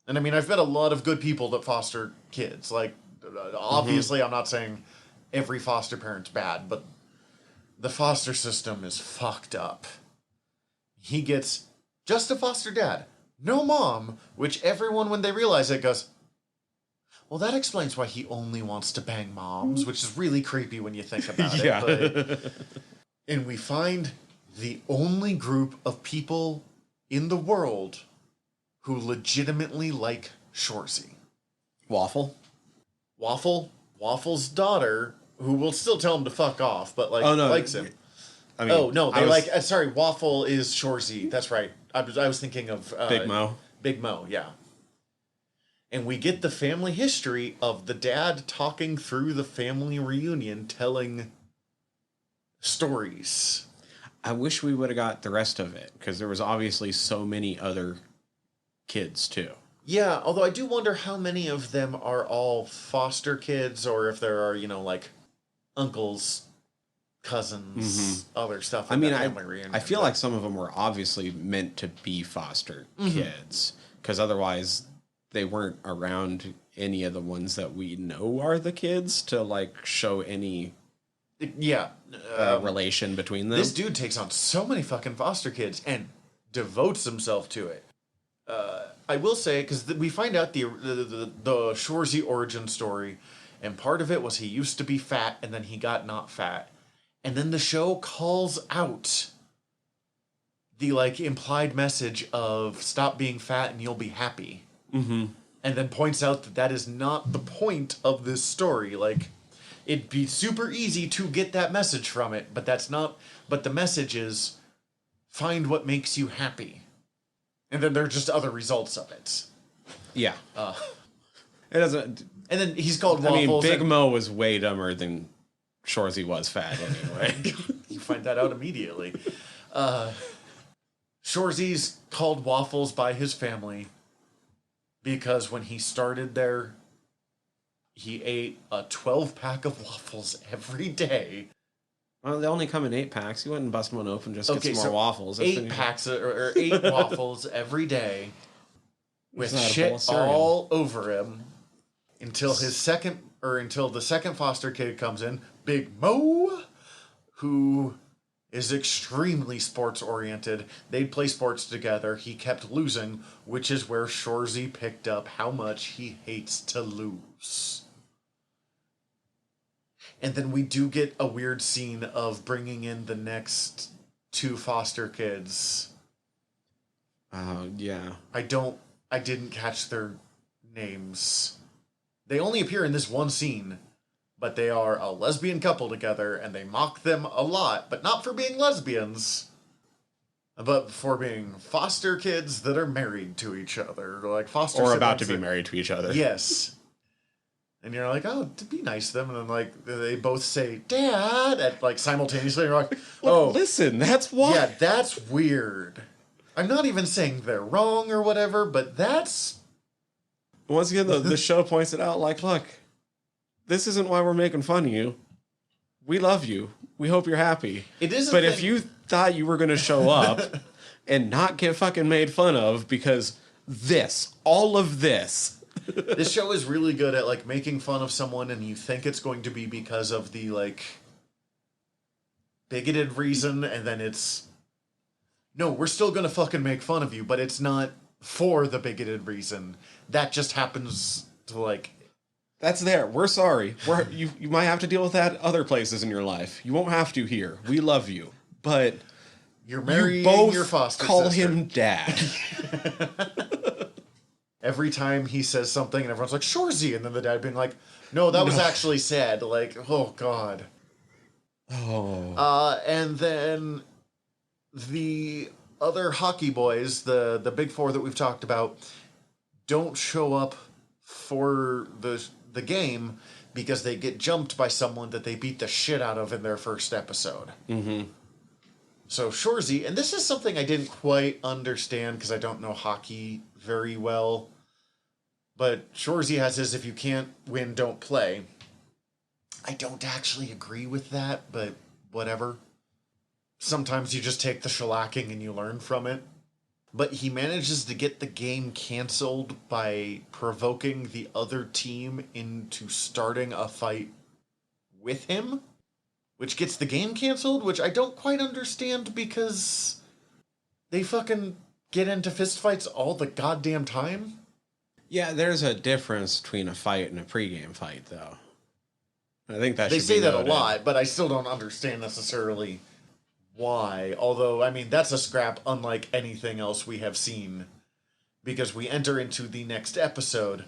And I mean, I've met a lot of good people that foster kids. Like, obviously, I'm not saying every foster parent's bad, but the foster system is fucked up. He gets just a foster dad, no mom, which everyone, when they realize it, goes, well, that explains why he only wants to bang moms, which is really creepy when you think about it. But, and we find the only group of people in the world who legitimately like Shoresy. Waffle? Waffle's daughter, who will still tell him to fuck off, but likes him. I mean, sorry, Waffle is Shoresy. That's right. I was thinking of Big Mo. Big Mo, yeah. And we get the family history of the dad talking through the family reunion, telling stories. I wish we would have got the rest of it, because there was obviously so many other kids, too. Yeah, although I do wonder how many of them are all foster kids, or if there are, like, uncles, cousins, other stuff. I mean, I feel like some of them were obviously meant to be foster kids, because otherwise they weren't around any of the ones that we know are the kids to, like, show any relation between them. This dude takes on so many fucking foster kids and devotes himself to it. I will say, because we find out the Shoresy origin story, and part of it was he used to be fat, and then he got not fat. And then the show calls out the, like, implied message of stop being fat and you'll be happy. And then points out that is not the point of this story. Like, it'd be super easy to get that message from it, but that's not. But the message is find what makes you happy. And then there are just other results of it. Yeah. It doesn't. And then he's called Waffles. I mean, Big Mo was way dumber than Shoresy was fat anyway. You find that out immediately. Shoresy's called Waffles by his family because when he started there, he ate a 12-pack of waffles every day. Well, they only come in 8-packs. You wouldn't bust one open just get some more waffles. 8 packs or 8 waffles every day with shit all over him until the second foster kid comes in, Big Mo, who is extremely sports oriented. They'd play sports together. He kept losing, which is where Shoresy picked up how much he hates to lose. And then we do get a weird scene of bringing in the next 2 foster kids. Yeah. I didn't catch their names. They only appear in this one scene, but they are a lesbian couple together, and they mock them a lot, but not for being lesbians, but for being foster kids that are married to each other, like foster or about to be married to each other. Yes. And you're like, oh, to be nice to them, and then like they both say "Dad" at like simultaneously. And you're like, well, listen, that's why. Yeah, that's weird. I'm not even saying they're wrong or whatever, but that's... Once again, the show points it out like, look, this isn't why we're making fun of you. We love you. We hope you're happy. It is But if you thought you were going to show up and not get fucking made fun of because all of this... This show is really good at, like, making fun of someone and you think it's going to be because of the, like, bigoted reason, and then it's... No, we're still gonna fucking make fun of you, but it's not for the bigoted reason. That just happens to, like... That's there. We're sorry. You might have to deal with that other places in your life. You won't have to here. We love you. But... You're marrying your foster call sister. him dad. Every time he says something and everyone's like, Shoresy, and then the dad being like, no, that was actually said. Like, oh, God. Oh. And then the other hockey boys, the big four that we've talked about, don't show up for the game because they get jumped by someone that they beat the shit out of in their first episode. Mm-hmm. So Shoresy, and this is something I didn't quite understand because I don't know hockey very well, but Shoresy has his, if you can't win, don't play. I don't actually agree with that, but whatever. Sometimes you just take the shellacking and you learn from it. But he manages to get the game canceled by provoking the other team into starting a fight with him, which gets the game canceled, which I don't quite understand because they fucking get into fistfights all the goddamn time. Yeah, there's a difference between a fight and a pregame fight, though. I think that they should say be that noted. a lot, but I still don't understand necessarily why. Although, I mean, that's a scrap unlike anything else we have seen, because we enter into the next episode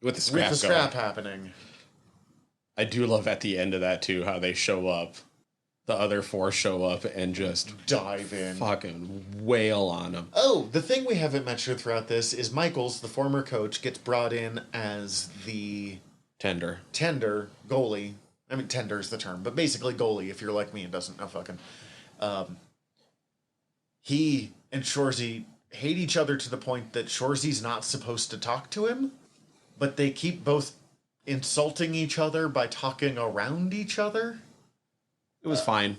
With the scrap going. happening. I do love at the end of that, too, how they show up. The other four show up and just dive in. Fucking wail on them. Oh, the thing we haven't mentioned throughout this is Michaels, the former coach, gets brought in as the... Tender goalie. I mean, tender is the term, but basically goalie, if you're like me and doesn't know fucking. He and Shoresy hate each other to the point that Shoresy's not supposed to talk to him, but they keep both insulting each other by talking around each other. It was fine.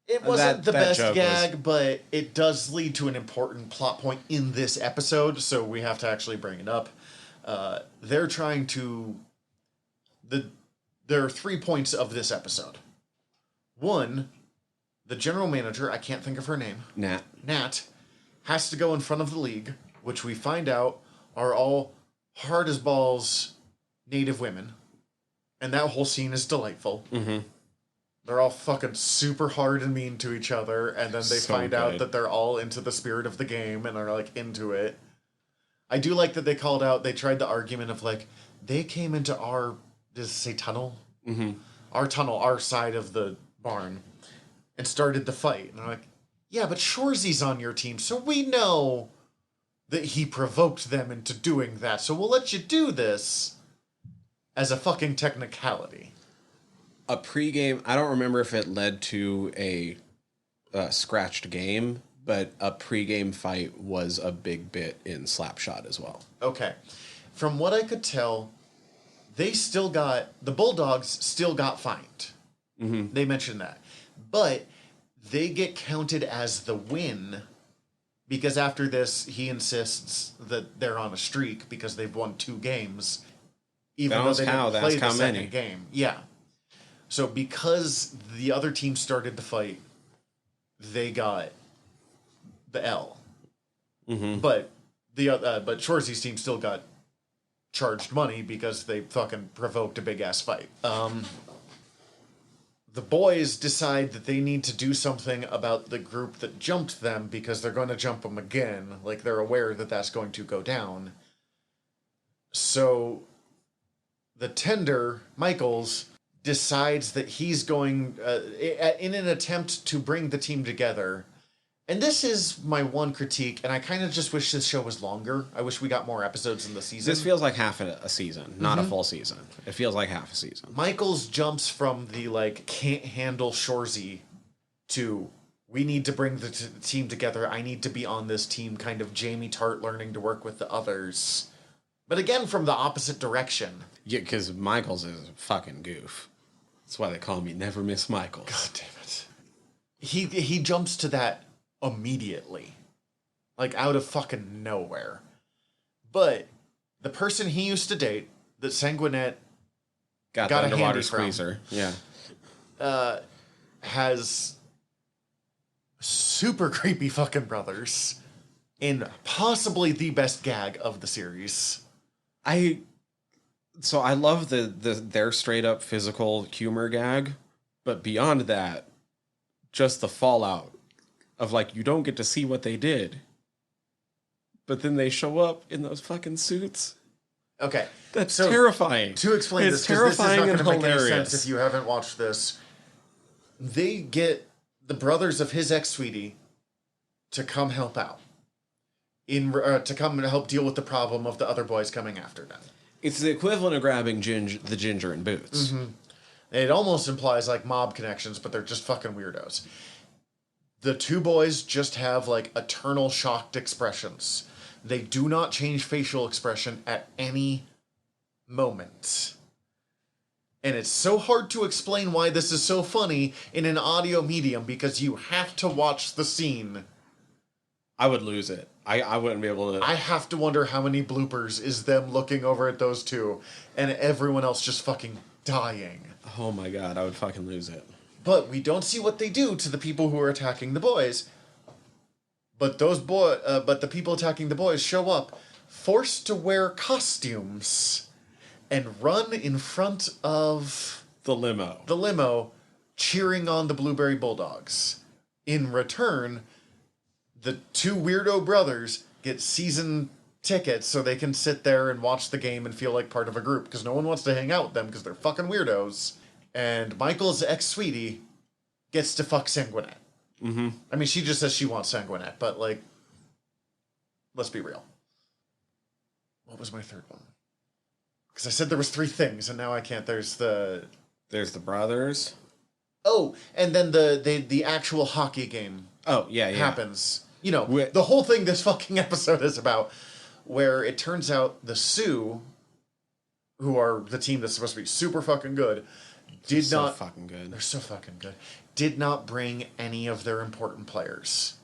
It wasn't the best gag, was... but it does lead to an important plot point in this episode, so we have to actually bring it up. They're trying to... There are 3 points of this episode. One, the general manager, I can't think of her name. Nat, has to go in front of the league, which we find out are all hard as balls native women. And that whole scene is delightful. Mm-hmm. They're all fucking super hard and mean to each other, and then they find out that they're all into the spirit of the game and are, like, into it. I do like that they called out, they tried the argument of, like, they came into our... Does it say tunnel? Mm-hmm. Our tunnel, our side of the barn, and started the fight. And I'm like, yeah, but Shoresy's on your team, so we know that he provoked them into doing that, so we'll let you do this as a fucking technicality. A pregame, I don't remember if it led to a scratched game, but a pregame fight was a big bit in Slapshot as well. Okay. From what I could tell... the Bulldogs still got fined. Mm-hmm. They mentioned that. But they get counted as the win because after this, he insists that they're on a streak because they've won 2 games. Even though they didn't play the second game. Yeah. So because the other team started the fight, they got the L. Mm-hmm. But Shoresy's team still got charged money because they fucking provoked a big-ass fight. The boys decide that they need to do something about the group that jumped them because they're going to jump them again. Like, they're aware that that's going to go down. So, the tender, Michaels, decides that he's going, in an attempt to bring the team together... And this is my one critique, and I kind of just wish this show was longer. I wish we got more episodes in the season. This feels like half a season, not a full season. It feels like half a season. Michaels jumps from the, like, can't handle Shoresy to we need to bring the team together. I need to be on this team, kind of Jamie Tart learning to work with the others. But again, from the opposite direction. Yeah, because Michaels is a fucking goof. That's why they call me Never Miss Michaels. God damn it. He jumps to that immediately. Like, out of fucking nowhere. But the person he used to date, that Sanguinet got a the underwater handy squeezer. Yeah. has super creepy fucking brothers in possibly the best gag of the series. I love their straight up physical humor gag, but beyond that, just the fallout of like, you don't get to see what they did, but then they show up in those fucking suits. Okay, that's terrifying. To explain it's this, because this is not terrifying going and to make any hilarious. sense if you haven't watched this. They get the brothers of his ex-sweetie to come help out, to come and help deal with the problem of the other boys coming after them. It's the equivalent of grabbing the ginger in boots. Mm-hmm. It almost implies like mob connections, but they're just fucking weirdos. The two boys just have like eternal shocked expressions. They do not change facial expression at any moment. And it's so hard to explain why this is so funny in an audio medium, because you have to watch the scene. I would lose it. I wouldn't be able to. I have to wonder how many bloopers is them looking over at those two and everyone else just fucking dying. Oh my god, I would fucking lose it. But we don't see what they do to the people who are attacking the boys. But but the people attacking the boys show up, forced to wear costumes, and run in front of the limo, cheering on the Blueberry Bulldogs. In return, the two weirdo brothers get season tickets so they can sit there and watch the game and feel like part of a group, because no one wants to hang out with them because they're fucking weirdos. And Michael's ex-sweetie gets to fuck Sanguinet. Mm-hmm. I mean, she just says she wants Sanguinet, but, like, let's be real. What was my third one? Because I said there was 3 things, and now I can't. There's the brothers. Oh, and then the actual hockey game. Oh, yeah. Happens. You know, the whole thing this fucking episode is about, where it turns out the Sioux, who are the team that's supposed to be super fucking good, They're so fucking good. Did not bring any of their important players.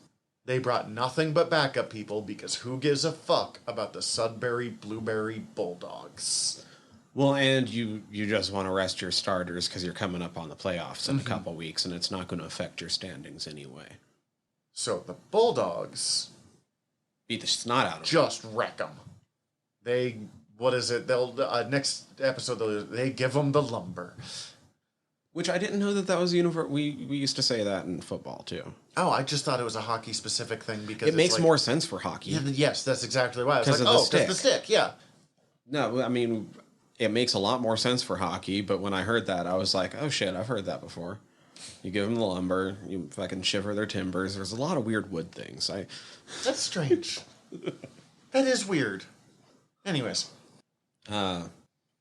They brought nothing but backup people, because who gives a fuck about the Sudbury Blueberry Bulldogs? Well, and you just want to rest your starters because you're coming up on the playoffs in a couple weeks, and it's not going to affect your standings anyway. So the Bulldogs beat the snot out of them. Just wreck them. They'll next episode they give them the lumber. Which I didn't know that was universal. We used to say that in football too. Oh, I just thought it was a hockey specific thing because it makes more sense for hockey. Yeah, yes, that's exactly why. I was like, because the stick, yeah. No, I mean, it makes a lot more sense for hockey, but when I heard that, I was like, oh shit, I've heard that before. You give them the lumber, you fucking shiver their timbers. There's a lot of weird wood things. That's strange. That is weird. Anyways.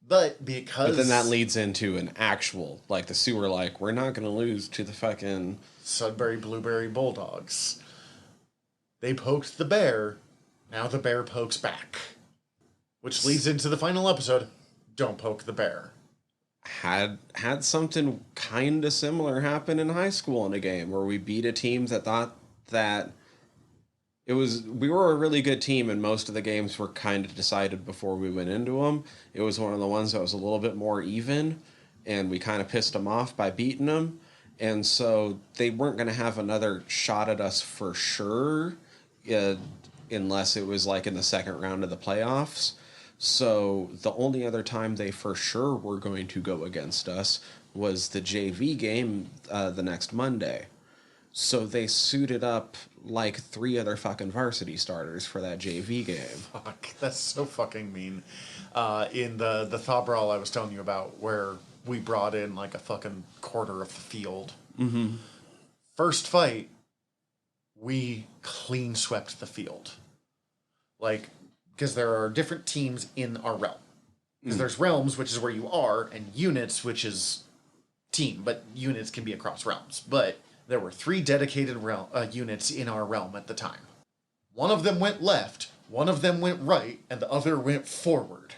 But then that leads into an actual, like, the Sioux were like, we're not going to lose to the fucking Sudbury Blueberry Bulldogs. They poked the bear. Now the bear pokes back. Which leads into the final episode. Don't poke the bear. Had something kind of similar happen in high school in a game where we beat a team that thought that we were a really good team, and most of the games were kind of decided before we went into them. It was one of the ones that was a little bit more even, and we kind of pissed them off by beating them. And so they weren't going to have another shot at us for sure, unless it was like in the second round of the playoffs. So the only other time they for sure were going to go against us was the JV game the next Monday. So they suited up like 3 other fucking varsity starters for that JV game. Fuck, that's so fucking mean. In the Thaw Brawl I was telling you about, where we brought in like a fucking quarter of the field. Mm-hmm. First fight, we clean swept the field. Like, because there are different teams in our realm. Because there's realms, which is where you are, and units, which is team. But units can be across realms. But there were 3 dedicated units in our realm at the time. One of them went left, one of them went right, and the other went forward.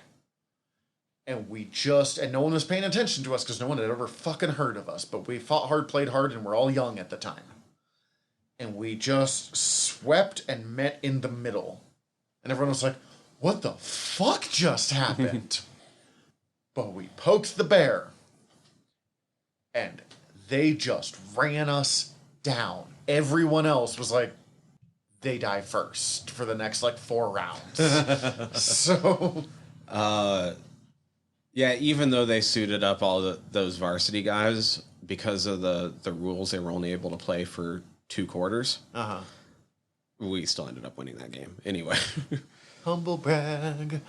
And and no one was paying attention to us because no one had ever fucking heard of us, but we fought hard, played hard, and we're all young at the time. And we just swept and met in the middle. And everyone was like, what the fuck just happened? But we poked the bear. And they just ran us down. Everyone else was like, they die first for the next, 4 rounds. So... Yeah, even though they suited up all those varsity guys, because of the rules, they were only able to play for 2 quarters. Uh-huh. We still ended up winning that game. Anyway. Humble brag.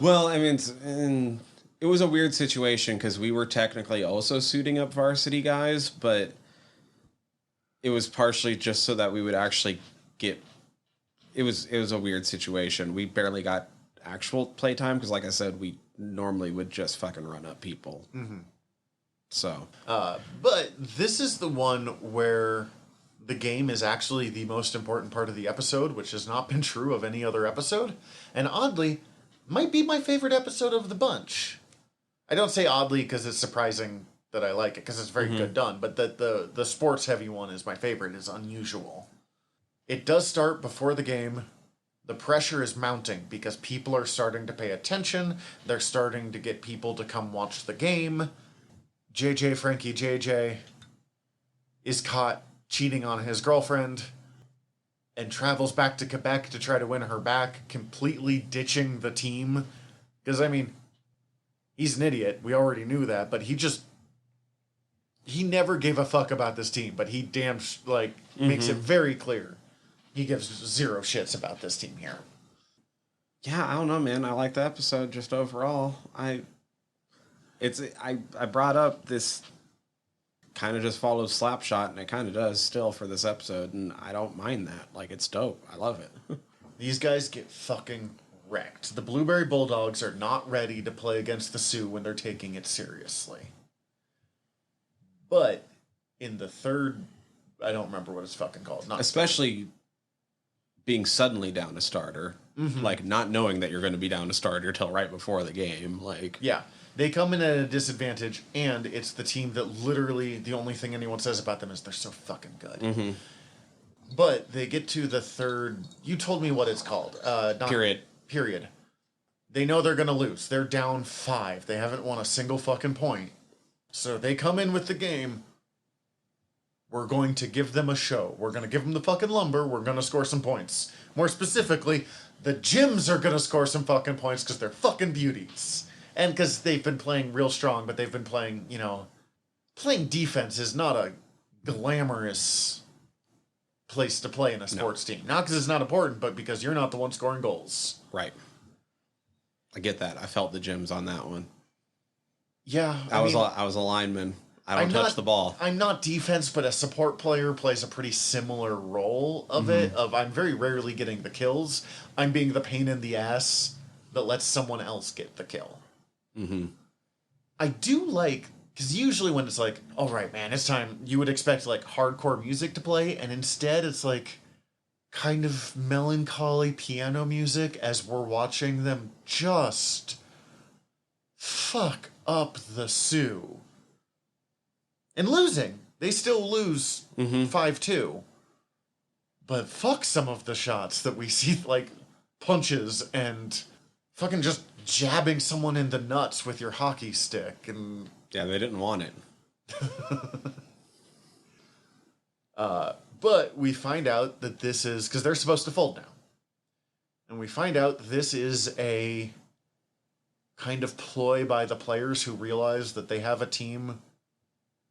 Well, I mean, it was a weird situation because we were technically also suiting up varsity guys, but it was partially just so that we would actually get... It was a weird situation. We barely got actual playtime because, like I said, we normally would just fucking run up people. Mm-hmm. So. But this is the one where the game is actually the most important part of the episode, which has not been true of any other episode. And oddly, might be my favorite episode of the bunch. I don't say oddly because it's surprising that I like it, because it's very good done. But the sports heavy one is my favorite. It's unusual. It does start before the game. The pressure is mounting because people are starting to pay attention. They're starting to get people to come watch the game. Frankie JJ is caught cheating on his girlfriend and travels back to Quebec to try to win her back, completely ditching the team. Because, I mean, he's an idiot. We already knew that, but he never gave a fuck about this team, but he makes it very clear. He gives 0 shits about this team here. Yeah, I don't know, man. I like the episode just overall. I brought up this kind of just follows Slapshot, and it kind of does still for this episode, and I don't mind that. Like, it's dope. I love it. These guys get fucking wrecked. The Blueberry Bulldogs are not ready to play against the Sioux when they're taking it seriously. But in the third, I don't remember what it's fucking called. Especially being suddenly down a starter, like not knowing that you're going to be down a starter till right before the game. Like, yeah, they come in at a disadvantage, and it's the team that literally the only thing anyone says about them is they're so fucking good. But they get to the third. You told me what it's called. Period. They know they're going to lose. They're down 5. They haven't won a single fucking point. So they come in with the game. We're going to give them a show. We're going to give them the fucking lumber. We're going to score some points. More specifically, the gyms are going to score some fucking points because they're fucking beauties. And because they've been playing real strong, but they've been playing, playing defense is not a glamorous place to play in a sports team. Not because it's not important, but because you're not the one scoring goals. Right. I get that. I felt the gyms on that one. Yeah. I was a lineman. I don't touch the ball. I'm not defense, but a support player plays a pretty similar role of it. I'm very rarely getting the kills. I'm being the pain in the ass that lets someone else get the kill. I do like, because usually when it's like, all right, man, it's time, you would expect hardcore music to play, and instead it's kind of melancholy piano music as we're watching them just fuck up the Sioux. And losing. They still lose 5-2. But fuck some of the shots that we see, punches and fucking just jabbing someone in the nuts with your hockey stick. And yeah, they didn't want it. But we find out that this is... Because they're supposed to fold now. And we find out this is a kind of ploy by the players who realize that they have a team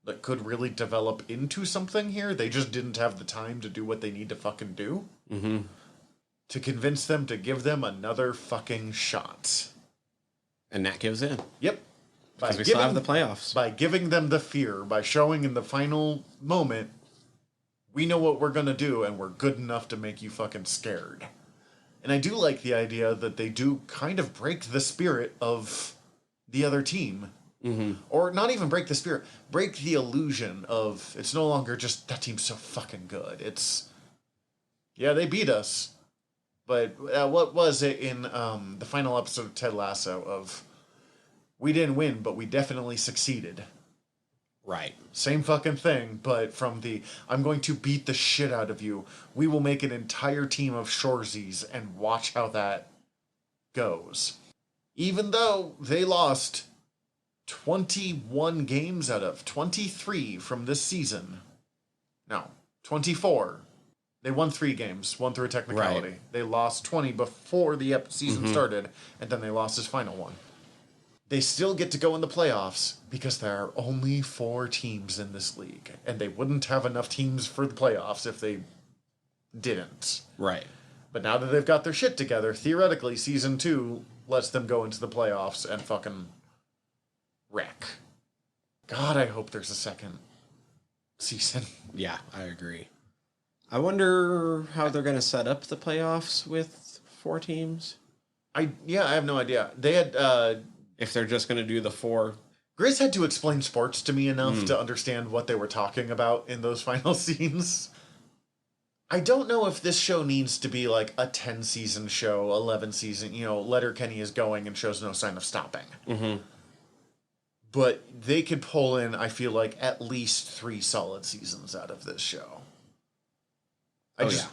that could really develop into something here. They just didn't have the time to do what they need to fucking do. To convince them to give them another fucking shot. And Nat gives in. Yep. Because we still have the playoffs. By giving them the fear, by showing in the final moment, we know what we're going to do, and we're good enough to make you fucking scared. And I do like the idea that they do kind of break the spirit of the other team Or not even break the spirit, break the illusion of it's no longer just that team's so fucking good. It's, yeah, they beat us. But what was it in the final episode of Ted Lasso of, we didn't win, but we definitely succeeded. Right. Same fucking thing, but from the, I'm going to beat the shit out of you. We will make an entire team of Shoresy's and watch how that goes. Even though they lost 21 games out of 23 from this season. No, 24. They won 3 games, one through a technicality. Right. They lost 20 before the season started, and then they lost his final one. They still get to go in the playoffs because there are only 4 teams in this league, and they wouldn't have enough teams for the playoffs if they didn't. Right. But now that they've got their shit together, theoretically, season 2 lets them go into the playoffs and fucking wreck. God, I hope there's a second season. Yeah, I agree. I wonder how they're going to set up the playoffs with 4 teams. I have no idea. They had If they're just going to do the 4. Grizz had to explain sports to me enough to understand what they were talking about in those final scenes. I don't know if this show needs to be like a 10-season show, 11-season. You know, Letterkenny is going and shows no sign of stopping. Mm-hmm. But they could pull in, I feel like, at least 3 solid seasons out of this show. Yeah.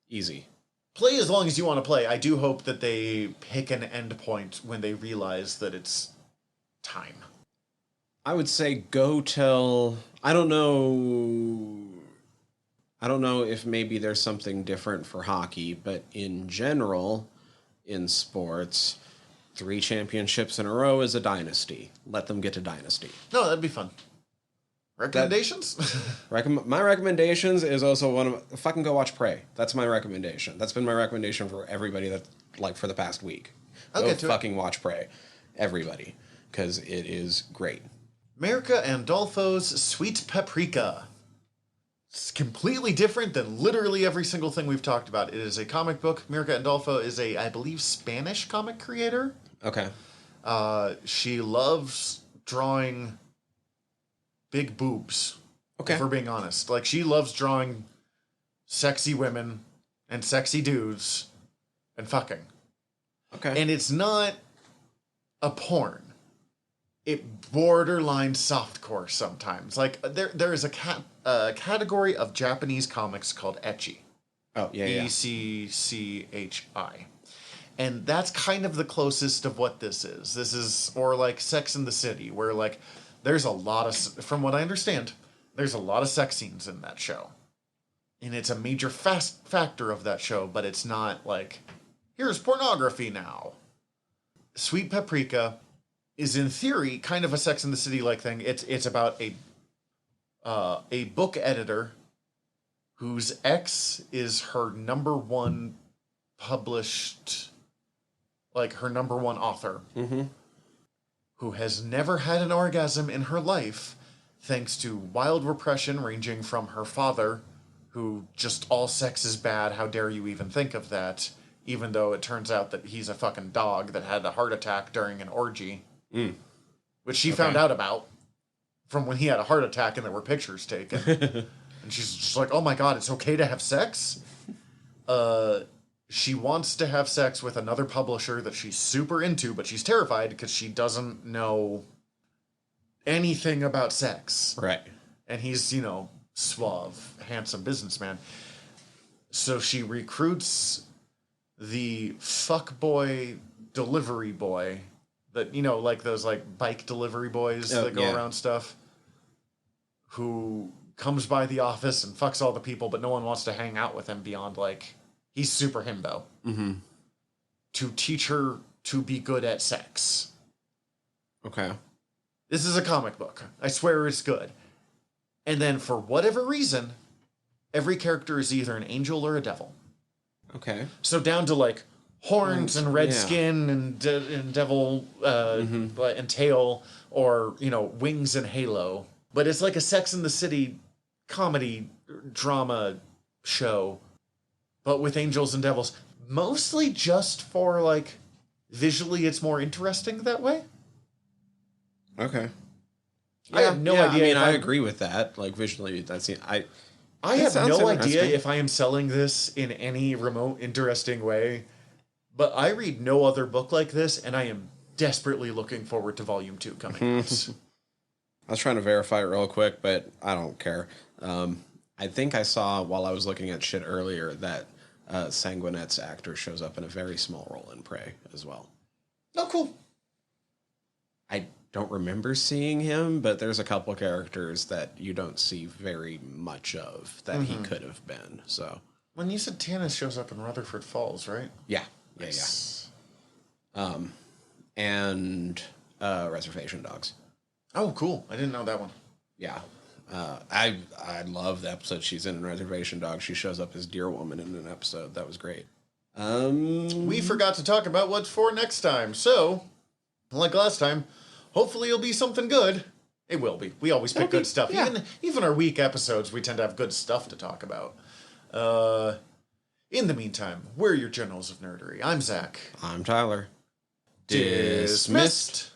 Easy. Play as long as you want to play. I do hope that they pick an end point when they realize that it's time. I would say go till... I don't know if maybe there's something different for hockey, but in general, in sports, 3 championships in a row is a dynasty. Let them get to dynasty. No, that'd be fun. Recommendations? My recommendations is also one of... Fucking go watch Prey. That's my recommendation. That's been my recommendation for everybody that, like, for the past week. Go fucking watch Prey. Everybody. Because it is great. America Andolfo's Sweet Paprika. It's completely different than literally every single thing we've talked about. It is a comic book. America Andolfo is a, I believe, Spanish comic creator. Okay. She loves drawing big boobs. Okay. If we're being honest. Like, she loves drawing sexy women and sexy dudes and fucking. Okay. And it's not a porn. It borderline softcore sometimes. Like, there is a category of Japanese comics called ecchi. Oh, yeah. ECCHI. And that's kind of the closest of what this is. This is, or like Sex in the City, where like there's a lot of, from what I understand, there's a lot of sex scenes in that show. And it's a major factor of that show, but it's not like, here's pornography now. Sweet Paprika is in theory kind of a Sex in the City-like thing. It's about a book editor whose ex is her number one published, like her number one author, who has never had an orgasm in her life, thanks to wild repression ranging from her father, who just all sex is bad, how dare you even think of that, even though it turns out that he's a fucking dog that had a heart attack during an orgy, which she found out about from when he had a heart attack and there were pictures taken. And she's just like, oh my god, it's okay to have sex? She wants to have sex with another publisher that she's super into, but she's terrified because she doesn't know anything about sex. Right. And he's, you know, suave, handsome businessman. So she recruits the fuckboy delivery boy that, you know, like those like bike delivery boys that go around stuff, who comes by the office and fucks all the people, but no one wants to hang out with him beyond like, he's super himbo. To teach her to be good at sex. Okay. This is a comic book. I swear it's good. And then for whatever reason, every character is either an angel or a devil. Okay. So down to like horns and red skin and devil and tail, or, you know, wings and halo. But it's like a Sex in the City comedy drama show, but with angels and devils. Mostly just for like visually it's more interesting that way. Okay. I have no idea. I mean, I agree with that. Like, visually, I That have sounds no idea interesting. if I am selling this in any remote, interesting way, but I read no other book like this, and I am desperately looking forward to Volume 2 coming out. I was trying to verify it real quick, but I don't care. I think I saw, while I was looking at shit earlier, that Sanguinet's actor shows up in a very small role in Prey as well. Oh, cool. I don't remember seeing him, but there's a couple characters that you don't see very much of that he could have been. So When you said Tannis shows up in Rutherford Falls, right? yeah. And Reservation Dogs. Oh, cool. I didn't know that one. Yeah. I love the episode she's in Reservation Dogs. She shows up as Deer Woman in an episode. That was great. We forgot to talk about what's for next time. So, like last time, hopefully it'll be something good. It will be. We always pick good stuff. yeah. Even our week episodes, we tend to have good stuff to talk about. In the meantime, we're your generals of nerdery. I'm Zach. I'm Tyler. Dismissed.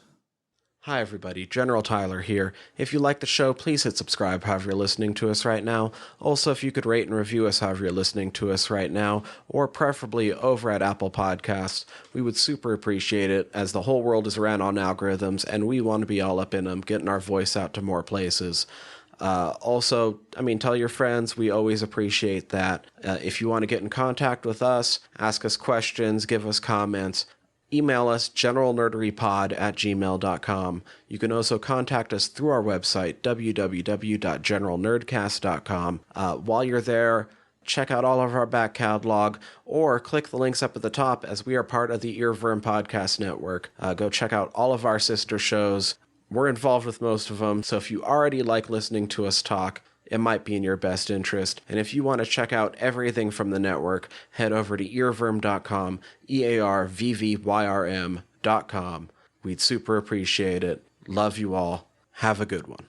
Hi, everybody. General Tyler here. If you like the show, please hit subscribe however you're listening to us right now. Also, if you could rate and review us however you're listening to us right now, or preferably over at Apple Podcasts, we would super appreciate it, as the whole world is ran on algorithms, and we want to be all up in them, getting our voice out to more places. Also, tell your friends. We always appreciate that. If you want to get in contact with us, ask us questions, give us comments, email us, generalnerderypod@gmail.com. You can also contact us through our website, www.generalnerdcast.com. While you're there, check out all of our back catalog, or click the links up at the top, as we are part of the Earworm Podcast Network. Go check out all of our sister shows. We're involved with most of them, so if you already like listening to us talk, it might be in your best interest. And if you want to check out everything from the network, head over to earworm.com, EARVVYRM.com. We'd super appreciate it. Love you all. Have a good one.